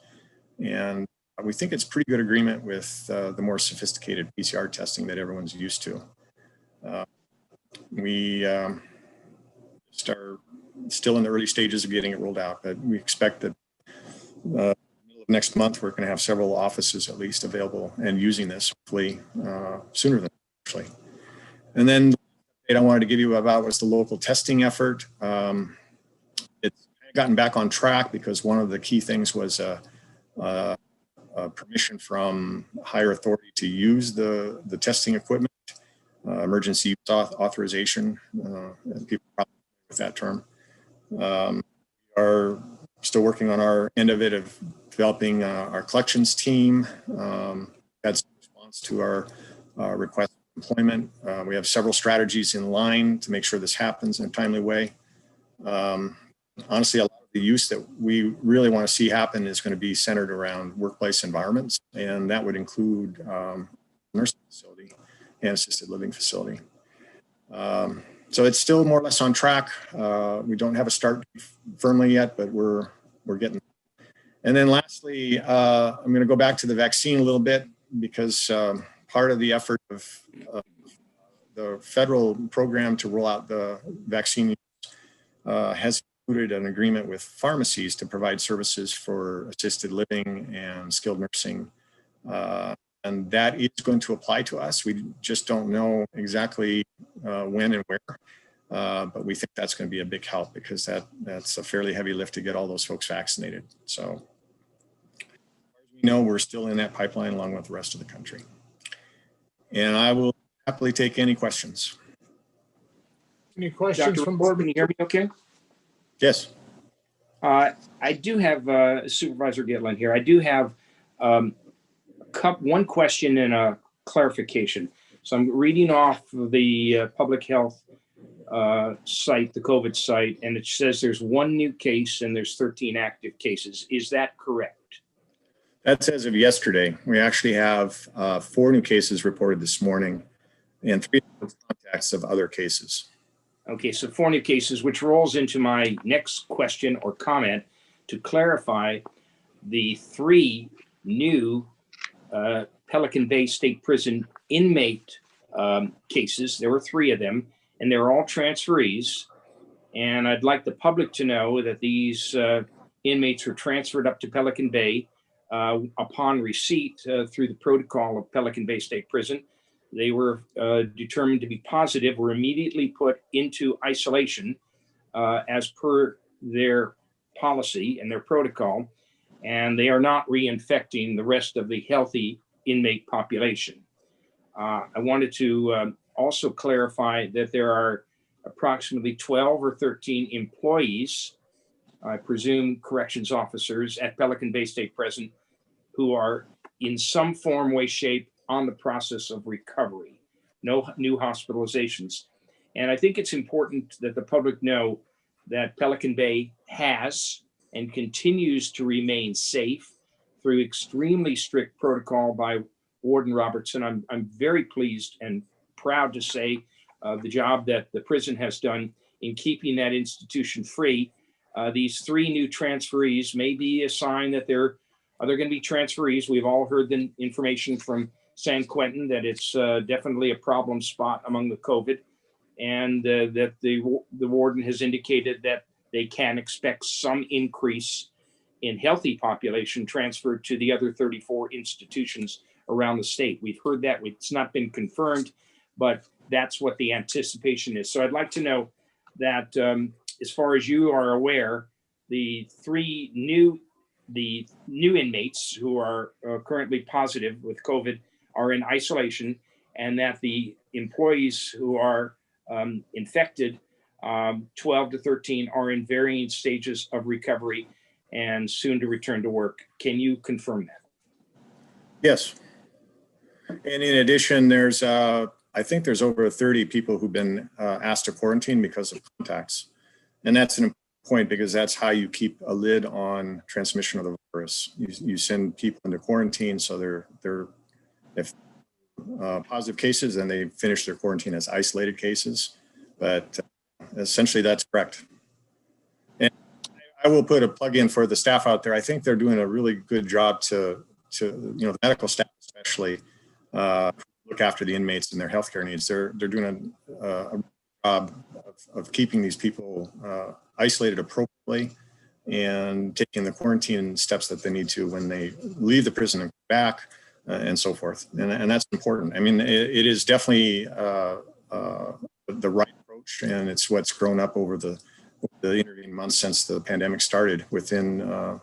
And we think it's pretty good agreement with the more sophisticated PCR testing that everyone's used to. We are still in the early stages of getting it rolled out, but we expect that next month, we're going to have several offices at least available and using this, hopefully sooner than actually. And then the update I wanted to give you about was the local testing effort. It's kind of gotten back on track because one of the key things was permission from higher authority to use the testing equipment, emergency use authorization, and people probably know with that term. Are still working on our end of it of developing our collections team. Had some response to our request for employment. We have several strategies in line to make sure this happens in a timely way. Honestly, a lot of the use that we really want to see happen is going to be centered around workplace environments, and that would include nursing facility and assisted living facility. So it's still more or less on track. We don't have a start firmly yet, but we're getting. And then lastly, I'm going to go back to the vaccine a little bit because part of the effort of the federal program to roll out the vaccine has included an agreement with pharmacies to provide services for assisted living and skilled nursing. And that is going to apply to us. We just don't know exactly when and where, but we think that's going to be a big help because that's a fairly heavy lift to get all those folks vaccinated. So as far as we know, we're still in that pipeline along with the rest of the country. And I will happily take any questions. Any questions from board? Can you hear me okay? Yes. I do have Supervisor Gitlin here. I do have one question and a clarification. So I'm reading off the public health site, the COVID site, and it says there's one new case and there's 13 active cases. Is that correct? That's as of yesterday. We actually have 4 new cases reported this morning and 3 contacts of other cases. Okay, so 4 new cases, which rolls into my next question or comment to clarify the 3 new Pelican Bay State Prison inmate cases. There were 3 of them, and they're all transferees. And I'd like the public to know that these inmates were transferred up to Pelican Bay upon receipt through the protocol of Pelican Bay State Prison. They were determined to be positive, were immediately put into isolation as per their policy and their protocol, and they are not reinfecting the rest of the healthy inmate population. I wanted to also clarify that there are approximately 12 or 13 employees, I presume corrections officers at Pelican Bay State Prison, who are in some form, way, shape on the process of recovery. No new hospitalizations. And I think it's important that the public know that Pelican Bay has and continues to remain safe through extremely strict protocol by Warden Robertson. I'm very pleased and proud to say the job that the prison has done in keeping that institution free. These 3 new transferees may be a sign that they're going to be transferees. We've all heard the information from San Quentin that it's definitely a problem spot among the COVID, and that the warden has indicated that they can expect some increase in healthy population transferred to the other 34 institutions around the state. We've heard that. It's not been confirmed, but that's what the anticipation is. So I'd like to know that as far as you are aware, the new inmates who are currently positive with COVID are in isolation, and that the employees who are infected, 12 to 13, are in varying stages of recovery and soon to return to work. Can you confirm that? Yes. And in addition, there's, I think there's over 30 people who've been asked to quarantine because of contacts. And that's an important point because that's how you keep a lid on transmission of the virus. You send people into quarantine so they're if positive cases, and they finish their quarantine as isolated cases. But essentially that's correct. And I will put a plug in for the staff out there. I think they're doing a really good job to the medical staff especially look after the inmates and their healthcare needs. They're doing a job of keeping these people isolated appropriately and taking the quarantine steps that they need to when they leave the prison and come back. And so forth. And that's important. I mean, it is definitely the right approach, and it's what's grown up over the the intervening months since the pandemic started within the.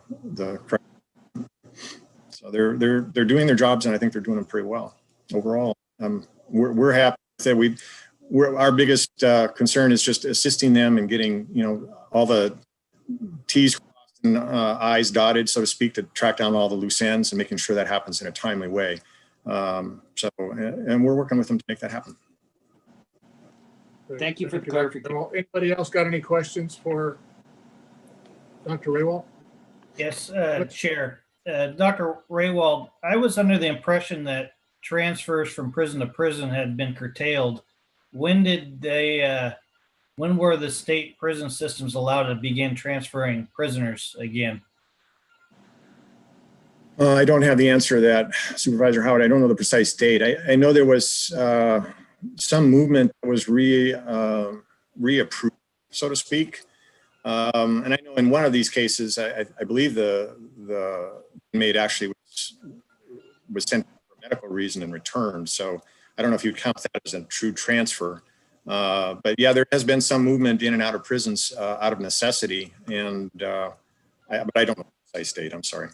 So they're doing their jobs, and I think they're doing them pretty well overall. We're happy that our biggest concern is just assisting them and getting, all the T's crossed and I's dotted, so to speak, to track down all the loose ends and making sure that happens in a timely way. And we're working with them to make that happen. Thank you for the clarification. Anybody else got any questions for Dr. Raywald? Yes, Chair. Dr. Raywald, I was under the impression that transfers from prison to prison had been curtailed. When were the state prison systems allowed to begin transferring prisoners again? I don't have the answer to that, Supervisor Howard. I don't know the precise date. I know there was some movement that was reapproved, so to speak. And I know in one of these cases, I believe the inmate actually was sent for a medical reason and returned. So I don't know if you'd count that as a true transfer. But yeah, there has been some movement in and out of prisons out of necessity. And but I don't know the precise date. I'm sorry.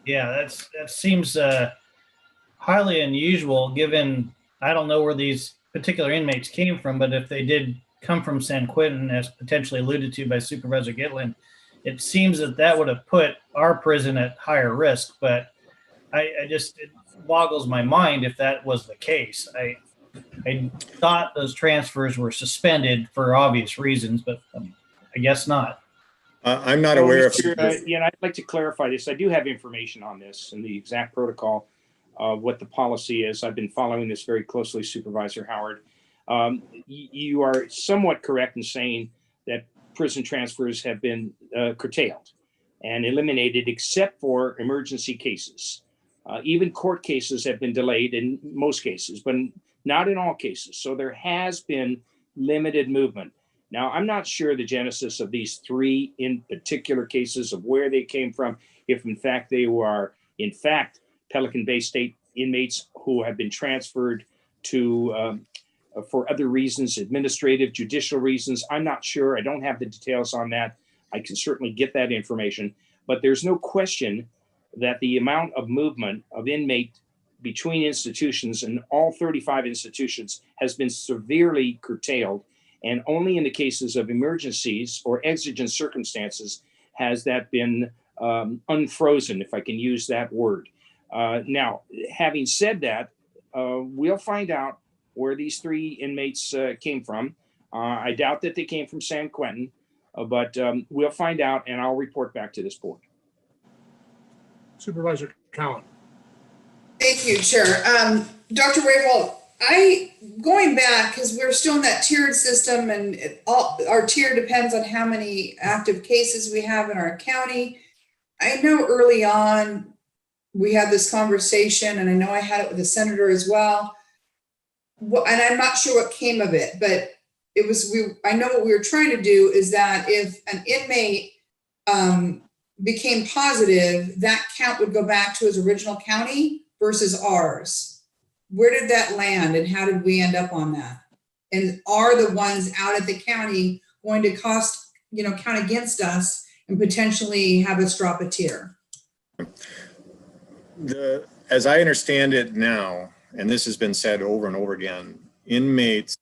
Yeah, that seems highly unusual given, I don't know where these particular inmates came from, but if they did come from San Quentin, as potentially alluded to by Supervisor Gitlin, it seems that would have put our prison at higher risk. But it boggles my mind if that was the case. I thought those transfers were suspended for obvious reasons, but I guess not. I'm not aware of. I'd like to clarify this. I do have information on this and the exact protocol of what the policy is. I've been following this very closely, Supervisor Howard. You are somewhat correct in saying that prison transfers have been curtailed and eliminated except for emergency cases. Even court cases have been delayed in most cases, but not in all cases. So there has been limited movement. Now, I'm not sure the genesis of these three in particular cases of where they came from, if in fact they were, Pelican Bay State inmates who have been transferred to for other reasons, administrative, judicial reasons. I'm not sure. I don't have the details on that. I can certainly get that information, but there's no question that the amount of movement of inmate between institutions and all 35 institutions has been severely curtailed. And only in the cases of emergencies or exigent circumstances has that been unfrozen, if I can use that word. Now, having said that, we'll find out where these three inmates came from. I doubt that they came from San Quentin, but we'll find out and I'll report back to this board. Supervisor Cowan. Thank you, Chair. Dr. Raywald, going back, because we're still in that tiered system and our tier depends on how many active cases we have in our county. I know early on we had this conversation, and I know I had it with the senator as well. And I'm not sure what came of it, but I know what we were trying to do is that if an inmate became positive, that count would go back to his original county versus ours. Where did that land and how did we end up on that? And are the ones out at the county going to count against us and potentially have us drop a tier? As I understand it now, and this has been said over and over again, inmates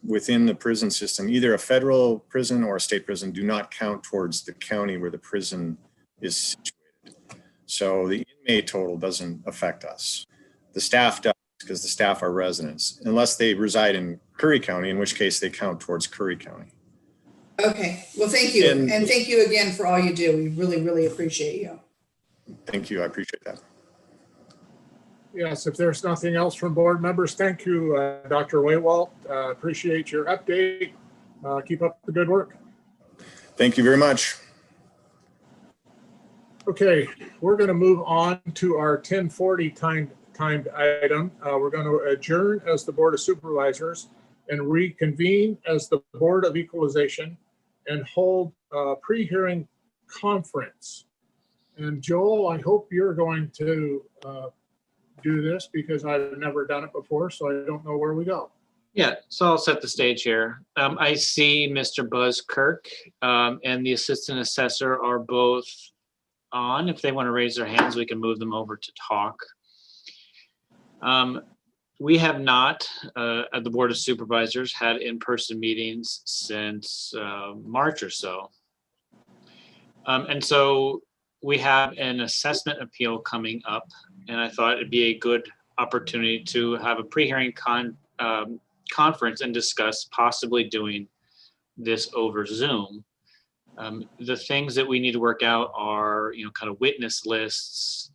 within the prison system, either a federal prison or a state prison, do not count towards the county where the prison is situated. So the inmate total doesn't affect us. The staff does, because the staff are residents, unless they reside in Curry County, in which case they count towards Curry County. Okay, well, thank you. And thank you again for all you do. We really, really appreciate you. Thank you, I appreciate that. Yes, if there's nothing else from board members, thank you, Dr. Raywald. Appreciate your update. Keep up the good work. Thank you very much. Okay, we're going to move on to our 10:40 timed item. We're going to adjourn as the Board of Supervisors and reconvene as the Board of Equalization and hold a pre-hearing conference. And Joel, I hope you're going to do this because I've never done it before, so I don't know where we go. Yeah, so I'll set the stage here. I see Mr. Buzz Kirk and the assistant assessor are both on. If they want to raise their hands, we can move them over to talk. We have not, at the Board of Supervisors, had in-person meetings since March or so. And so we have an assessment appeal coming up, and I thought it'd be a good opportunity to have a pre-hearing conference and discuss possibly doing this over Zoom. The things that we need to work out are, kind of witness lists,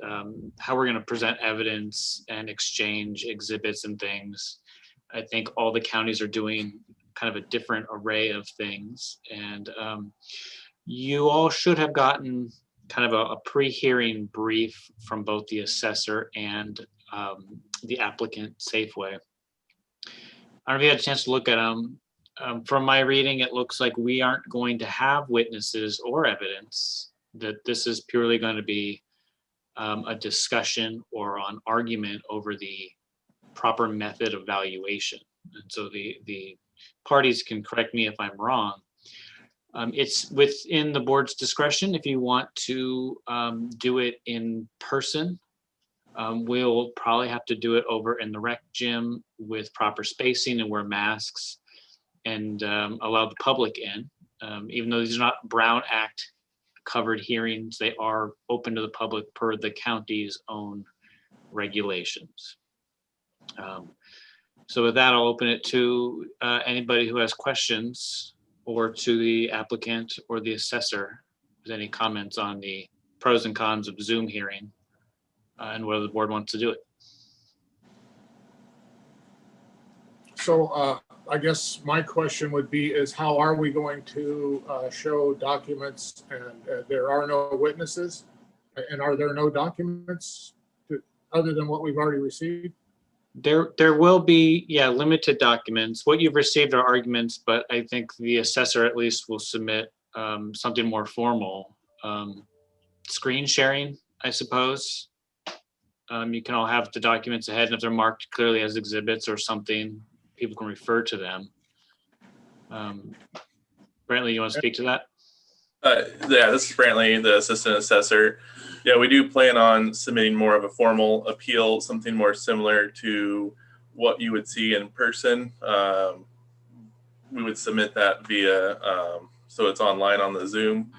how we're going to present evidence and exchange exhibits and things. I think all the counties are doing kind of a different array of things. And you all should have gotten kind of a pre-hearing brief from both the assessor and the applicant Safeway. I don't know if you had a chance to look at them. From my reading, it looks like we aren't going to have witnesses or evidence, that this is purely going to be a discussion or an argument over the proper method of valuation. And so the parties can correct me if I'm wrong. It's within the board's discretion if you want to do it in person. We'll probably have to do it over in the rec gym with proper spacing and wear masks and allow the public in. Even though these are not Brown Act covered hearings, they are open to the public per the county's own regulations. So with that, I'll open it to anybody who has questions, or to the applicant or the assessor with any comments on the pros and cons of Zoom hearing and whether the board wants to do it. So I guess my question would be is how are we going to show documents and there are no witnesses? And are there no documents other than what we've already received? There will be, limited documents. What you've received are arguments, but I think the assessor at least will submit something more formal. Screen sharing, I suppose. You can all have the documents ahead, and if they're marked clearly as exhibits or something, people can refer to them. Brantley, you want to speak to that? Yeah, this is Brantley, the assistant assessor. Yeah, we do plan on submitting more of a formal appeal, something more similar to what you would see in person. We would submit that via, so it's online on the Zoom.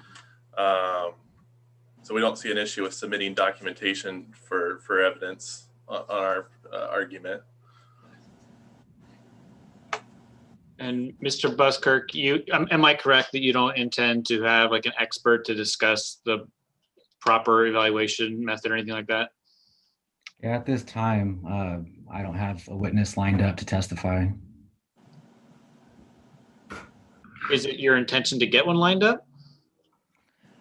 So we don't see an issue with submitting documentation for evidence on our argument. And Mr. Buskirk, am I correct that you don't intend to have like an expert to discuss the proper evaluation method or anything like that? Yeah, at this time, I don't have a witness lined up to testify. Is it your intention to get one lined up?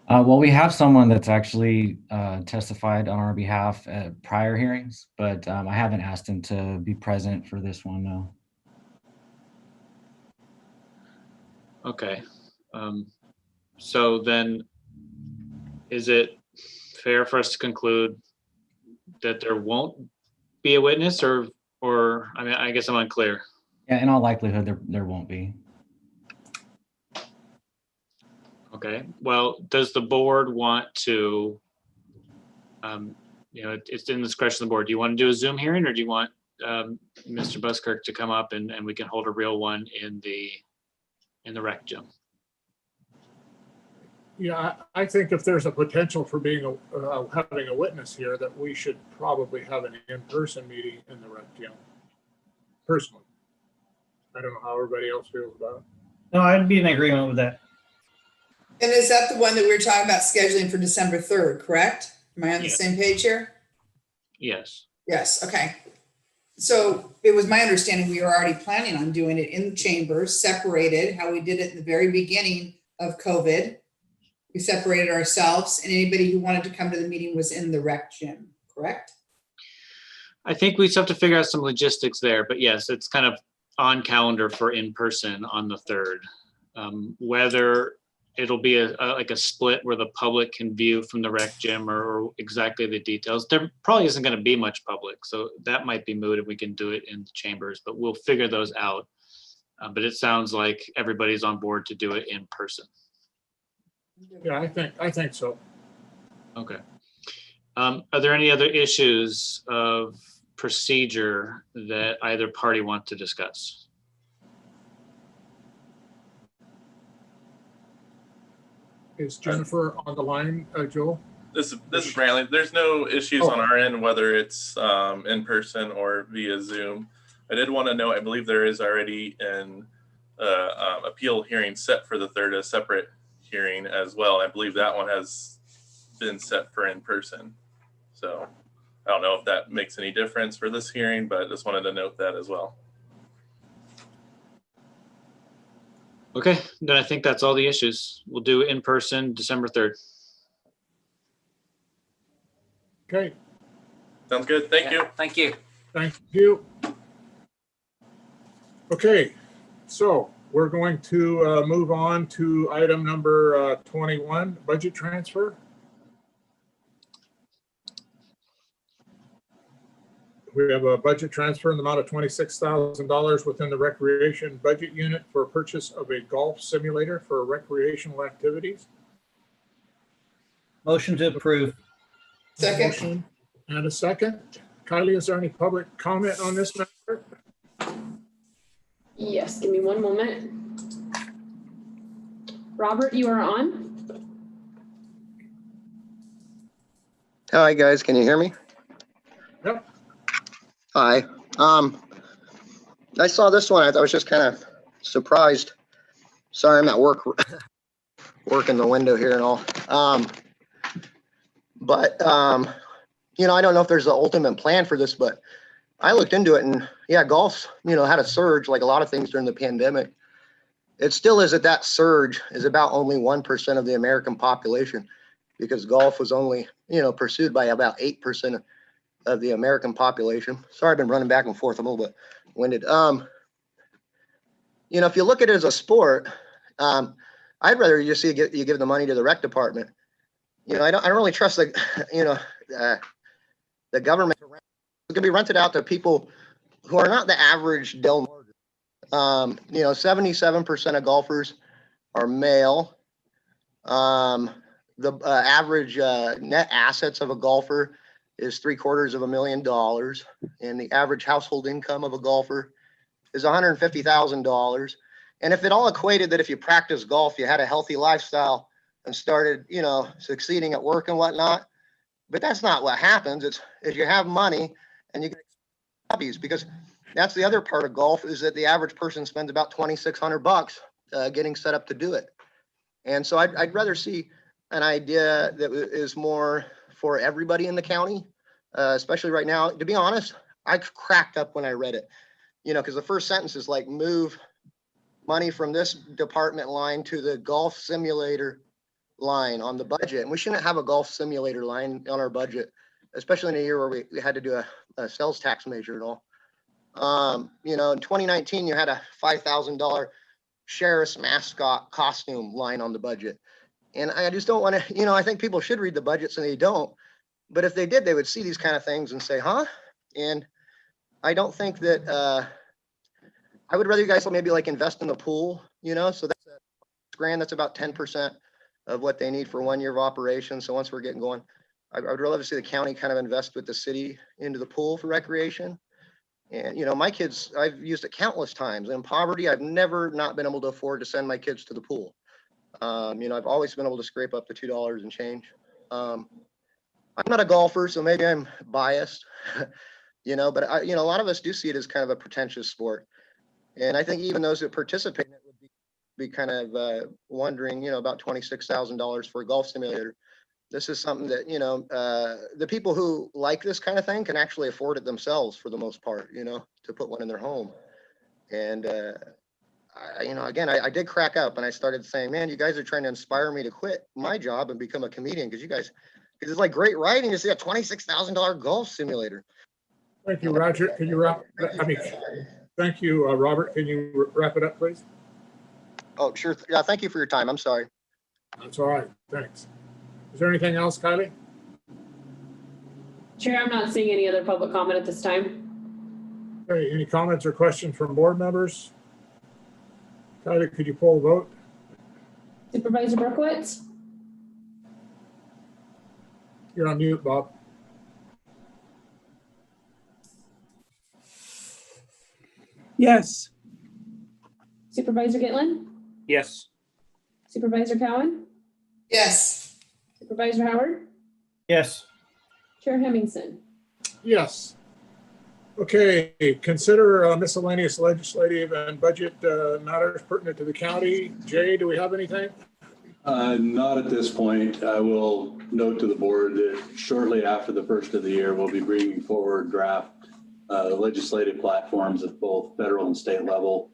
Well, we have someone that's actually testified on our behalf at prior hearings, but I haven't asked him to be present for this one, no. Okay. So then is it fair for us to conclude that there won't be a witness or I mean, I guess I'm unclear. Yeah, in all likelihood, there won't be. Okay, well, does the board want to, it's in the discretion of the board. Do you want to do a Zoom hearing or do you want Mr. Buskirk to come up and we can hold a real one in the rec gym? Yeah, I think if there's a potential for being having a witness here, that we should probably have an in-person meeting in the rec gym. Personally, I don't know how everybody else feels about it. No, I'd be in agreement with that. And is that the one that we were talking about scheduling for December 3rd, correct? Am I on the same page here? Yes. Yes, okay. So it was my understanding we were already planning on doing it in the chambers, separated, how we did it in the very beginning of COVID. We separated ourselves and anybody who wanted to come to the meeting was in the rec gym, correct? I think we just have to figure out some logistics there, but yes, it's kind of on calendar for in-person on the 3rd. Whether it'll be like a split where the public can view from the rec gym or exactly the details. There probably isn't going to be much public, so that might be moot if we can do it in the chambers, but we'll figure those out. But it sounds like everybody's on board to do it in person. Yeah, I think so. Okay. Are there any other issues of procedure that either party want to discuss? Is Jennifer on the line, Joel? This is Brantley. There's no issues on our end, whether it's in person or via Zoom. I did want to note, I believe there is already an appeal hearing set for the 3rd, a separate hearing as well. I believe that one has been set for in person. So I don't know if that makes any difference for this hearing, but just wanted to note that as well. Okay, then I think that's all the issues. We'll do in person December 3rd. Okay. Sounds good. Thank you. Thank you. Thank you. Okay, so we're going to move on to item number 21, budget transfer. We have a budget transfer in the amount of $26,000 within the recreation budget unit for purchase of a golf simulator for recreational activities. Motion to approve. Second. Motion and a second. Kylie, is there any public comment on this matter? Yes, give me one moment. Robert, you are on. Hi, guys. Can you hear me? Yep. Hi. I saw this one. I was just kind of surprised. Sorry, I'm at work, working the window here and all. You know, I don't know if there's an ultimate plan for this, but I looked into it and yeah, golf's, you know, had a surge like a lot of things during the pandemic. It still is at that surge is about only 1% of the American population because golf was only, you know, pursued by about 8% of the American population. Sorry, I've been running back and forth. I'm a little bit winded. You know, if you look at it as a sport, I'd rather you see you give the money to the rec department. You know, I don't really trust the, you know, the government. It's gonna be rented out to people who are not the average Del Norte. You know, 77% of golfers are male. The average net assets of a golfer is $750,000, and the average household income of a golfer is $150,000. And if it all equated that if you practice golf, you had a healthy lifestyle and started, you know, succeeding at work and whatnot, but that's not what happens. It's you have money and you get hobbies, because that's the other part of golf is that the average person spends about $2,600 getting set up to do it. And so I'd rather see an idea that is more for everybody in the county, especially right now. To be honest, I cracked up when I read it, you know, because the first sentence is like move money from this department line to the golf simulator line on the budget. And we shouldn't have a golf simulator line on our budget, especially in a year where we had to do a sales tax measure and all. You know, in 2019, you had a $5,000 sheriff's mascot costume line on the budget. And I just don't want to, you know, I think people should read the budgets and they don't. But if they did, they would see these kind of things and say, huh? And I don't think that, I would rather you guys maybe like invest in the pool, you know, so that's $1,000. That's about 10% of what they need for 1 year of operation. So once we're getting going, I would really love to see the county kind of invest with the city into the pool for recreation. And, you know, my kids, I've used it countless times. In poverty, I've never not been able to afford to send my kids to the pool. You know, I've always been able to scrape up to $2 and change. I'm not a golfer, so maybe I'm biased, you know, but you know, a lot of us do see it as kind of a pretentious sport. And I think even those that participate in it would be kind of wondering, you know, about $26,000 for a golf simulator. This is something that, you know, the people who like this kind of thing can actually afford it themselves for the most part, you know, to put one in their home. And, you know, again, I did crack up and I started saying, man, you guys are trying to inspire me to quit my job and become a comedian because because it's like great writing to see a $26,000 golf simulator. Thank you, Roger. Can you wrap? Thank you, Robert. Can you wrap it up, please? Oh, sure. Yeah, thank you for your time. I'm sorry. That's all right. Thanks. Is there anything else, Kylie? Chair, I'm not seeing any other public comment at this time. Okay, any comments or questions from board members? Kylie, could you poll the vote? Supervisor Berkowitz, You're on mute, Bob. Yes. Supervisor Gitlin, Yes. Supervisor Cowan, Yes. Supervisor Howard, Yes. Chair Hemmingson. Yes. Okay, consider miscellaneous legislative and budget matters pertinent to the county. Jay, do we have anything? Not at this point. I will note to the board that shortly after the first of the year, we'll be bringing forward draft legislative platforms at both federal and state level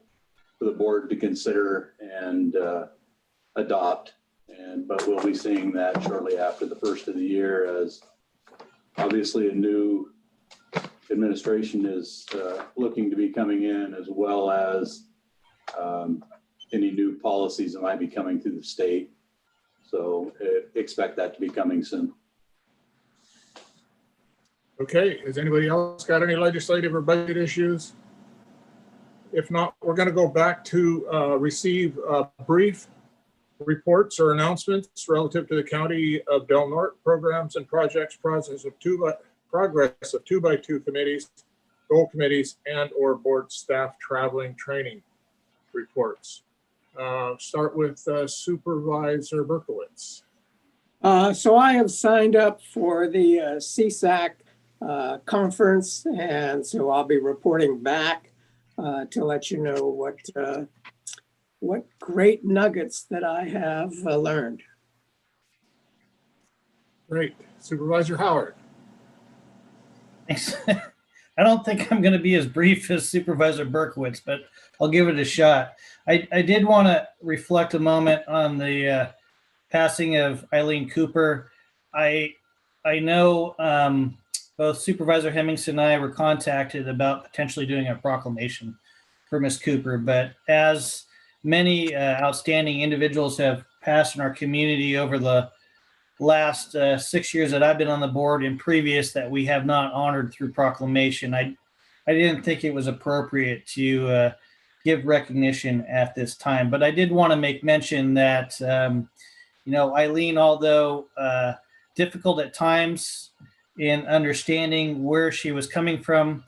for the board to consider and adopt. But we'll be seeing that shortly after the first of the year, as obviously a new administration is looking to be coming in, as well as any new policies that might be coming through the state. So expect that to be coming soon. Okay, has anybody else got any legislative or budget issues? If not, we're going to go back to receive brief reports or announcements relative to the County of Del Norte programs and projects, progress of 2x2 committees, goal committees, and or board staff traveling training reports. Start with Supervisor Berkowitz. So I have signed up for the CSAC conference, and so I'll be reporting back to let you know what great nuggets that I have learned. Great. Supervisor Howard. Thanks. I don't think I'm going to be as brief as Supervisor Berkowitz, but I'll give it a shot. I did want to reflect a moment on the passing of Eileen Cooper. I know both Supervisor Hemmingson and I were contacted about potentially doing a proclamation for Ms. Cooper, but as many outstanding individuals have passed in our community over the last 6 years that I've been on the board and previous that we have not honored through proclamation, I didn't think it was appropriate to give recognition at this time. But I did want to make mention that, Eileen, although difficult at times in understanding where she was coming from,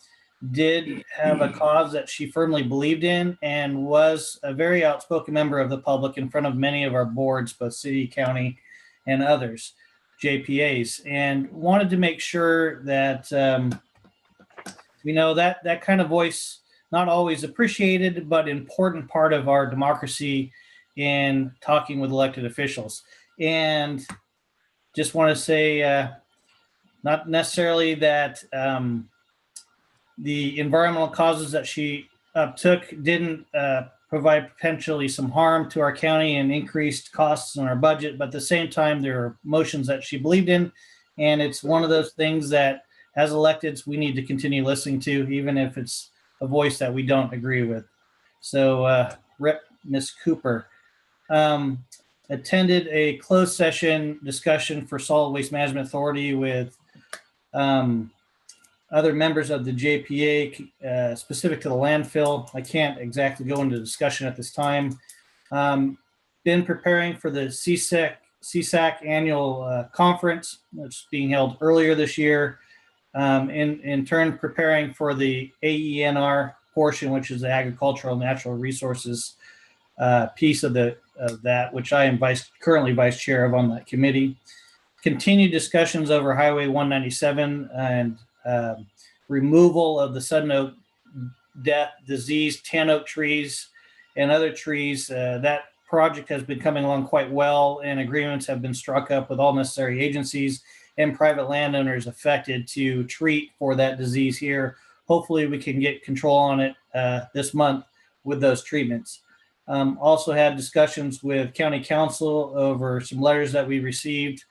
did have a cause that she firmly believed in and was a very outspoken member of the public in front of many of our boards, both city, county, and others, JPAs, and wanted to make sure that, that kind of voice, not always appreciated, but important part of our democracy in talking with elected officials. And just want to say, not necessarily that the environmental causes that she took didn't provide potentially some harm to our county and increased costs in our budget, but at the same time, there are motions that she believed in. And it's one of those things that as electeds, we need to continue listening to, even if it's a voice that we don't agree with. So Rep. Ms. Cooper attended a closed session discussion for Solid Waste Management Authority with other members of the JPA specific to the landfill. I can't exactly go into discussion at this time. Been preparing for the CSAC annual conference, which is being held earlier this year. In turn, preparing for the AENR portion, which is the agricultural natural resources piece of that, which I am currently vice chair of on that committee. Continued discussions over Highway 197 and removal of the sudden oak death, disease, tan oak trees, and other trees. That project has been coming along quite well, and agreements have been struck up with all necessary agencies and private landowners affected to treat for that disease here. Hopefully we can get control on it this month with those treatments. Also had discussions with County Council over some letters that we received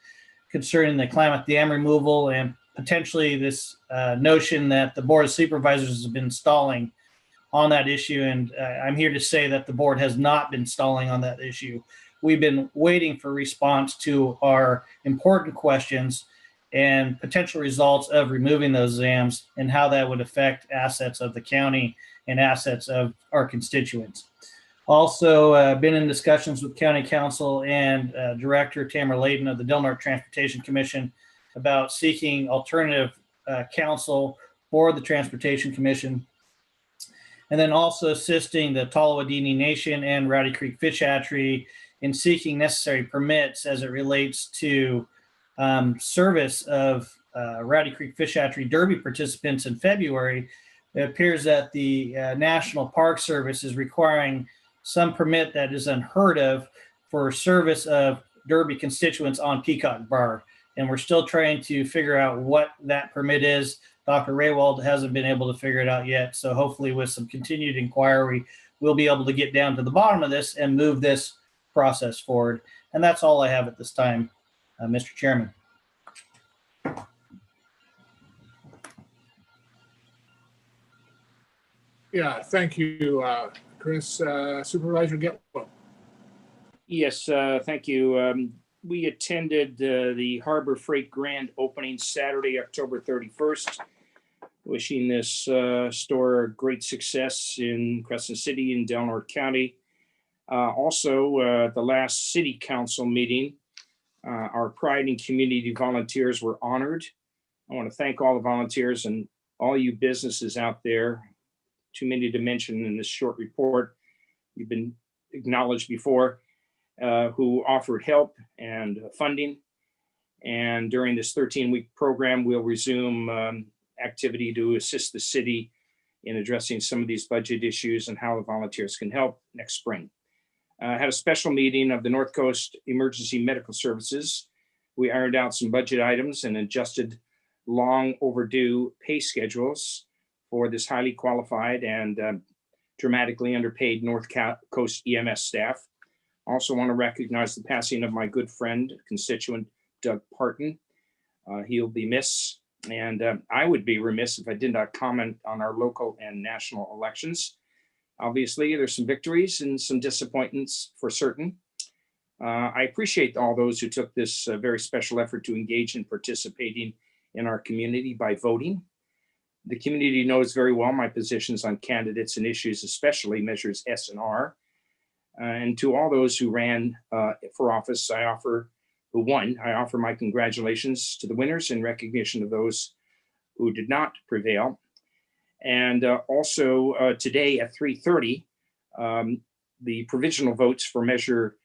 concerning the Klamath Dam removal and potentially this notion that the Board of Supervisors has been stalling on that issue. And I'm here to say that the board has not been stalling on that issue. we've been waiting for response to our important questions and potential results of removing those dams and how that would affect assets of the county and assets of our constituents. Also, been in discussions with County Council and Director Tamara Layden of the Del Norte Transportation Commission about seeking alternative counsel for the Transportation Commission. And then also assisting the Tolowadini Nation and Rowdy Creek Fish Hatchery in seeking necessary permits as it relates to service of Rowdy Creek Fish Hatchery Derby participants in February. It appears that the National Park Service is requiring some permit that is unheard of for service of Derby constituents on Peacock Bar. And we're still trying to figure out what that permit is. Dr. Raywald hasn't been able to figure it out yet. So hopefully with some continued inquiry, we'll be able to get down to the bottom of this and move this process forward. And that's all I have at this time, Mr. Chairman. Yeah, thank you, Chris. Supervisor Getwell. Yes, thank you. We attended the Harbor Freight Grand opening Saturday, October 31st. Wishing this store great success in Crescent City and Del Norte County. Also, the last city council meeting, our Pride and Community volunteers were honored. I want to thank all the volunteers and all you businesses out there. Too many to mention in this short report. You've been acknowledged before, who offered help and funding. And during this 13-week program, we'll resume activity to assist the city in addressing some of these budget issues and how the volunteers can help next spring. Had a special meeting of the North Coast Emergency Medical Services. We ironed out some budget items and adjusted long overdue pay schedules for this highly qualified and dramatically underpaid North Coast EMS staff. Also want to recognize the passing of my good friend, constituent Doug Parton. He'll be missed. And I would be remiss if I did not comment on our local and national elections. Obviously, there's some victories and some disappointments for certain. I appreciate all those who took this very special effort to engage in participating in our community by voting. The community knows very well my positions on candidates and issues, especially measures S and R. And to all those who ran for office, who won, I offer my congratulations to the winners in recognition of those who did not prevail. And also today at 3:30, the provisional votes for measure,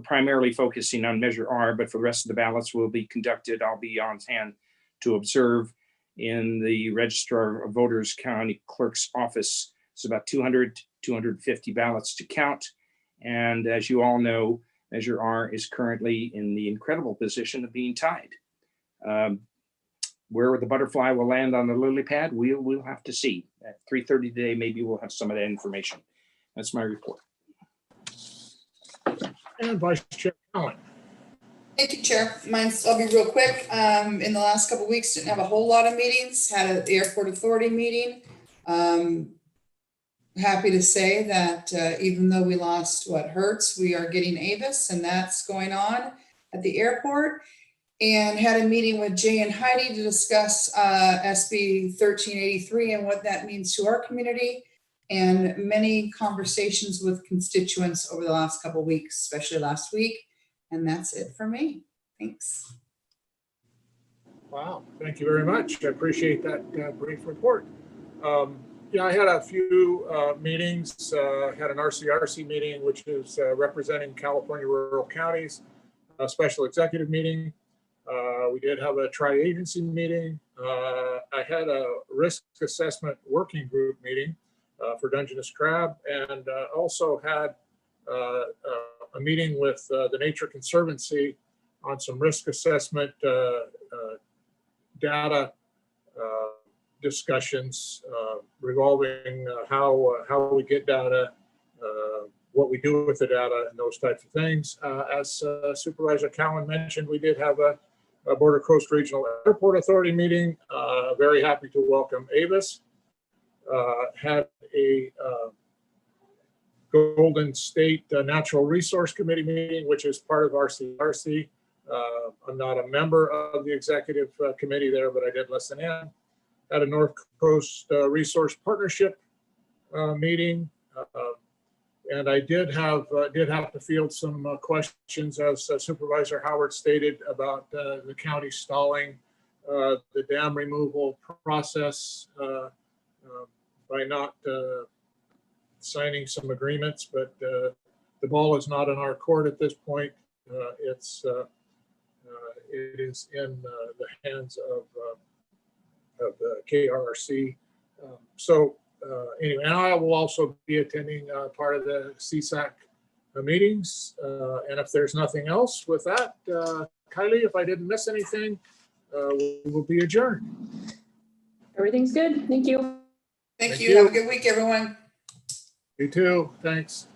primarily focusing on measure R, but for the rest of the ballots will be conducted. I'll be on hand to observe in the Registrar of Voters County Clerk's office. It's about 200, 250 ballots to count. And as you all know, Measure R is currently in the incredible position of being tied. Where the butterfly will land on the lily pad, we'll have to see. At 3:30 today, maybe we'll have some of that information. That's my report. And Vice Chair Allen. Thank you, Chair. I'll be real quick. In the last couple of weeks, didn't have a whole lot of meetings, had the Airport Authority meeting. Happy to say that even though we lost what Hertz, we are getting Avis, and that's going on at the airport. And had a meeting with Jay and Heidi to discuss SB 1383 and what that means to our community, and many conversations with constituents over the last couple of weeks, especially last week. And that's it for me. Thanks. Wow, thank you very much. I appreciate that brief report. Yeah, I had a few meetings. Had an RCRC meeting, which is representing California rural counties, a special executive meeting. We did have a tri-agency meeting. I had a risk assessment working group meeting for Dungeness Crab, and also had a meeting with the Nature Conservancy on some risk assessment data discussions revolving how we get data, what we do with the data, and those types of things. As Supervisor Cowan mentioned, we did have a Border Coast Regional Airport Authority meeting. Very happy to welcome Avis. Had a Golden State Natural Resource Committee meeting, which is part of RCRC. I'm not a member of the executive committee there, but I did listen in. At a North Coast Resource Partnership meeting. And I did have to field some questions, as Supervisor Howard stated, about the county stalling the dam removal process by not signing some agreements, but the ball is not in our court at this point. It is in the hands of the KRRC. Anyway, and I will also be attending part of the CSAC meetings. And if there's nothing else with that, Kylie, if I didn't miss anything, we will be adjourned. Everything's good. Thank you. Thank you. Have a good week, everyone. You too. Thanks.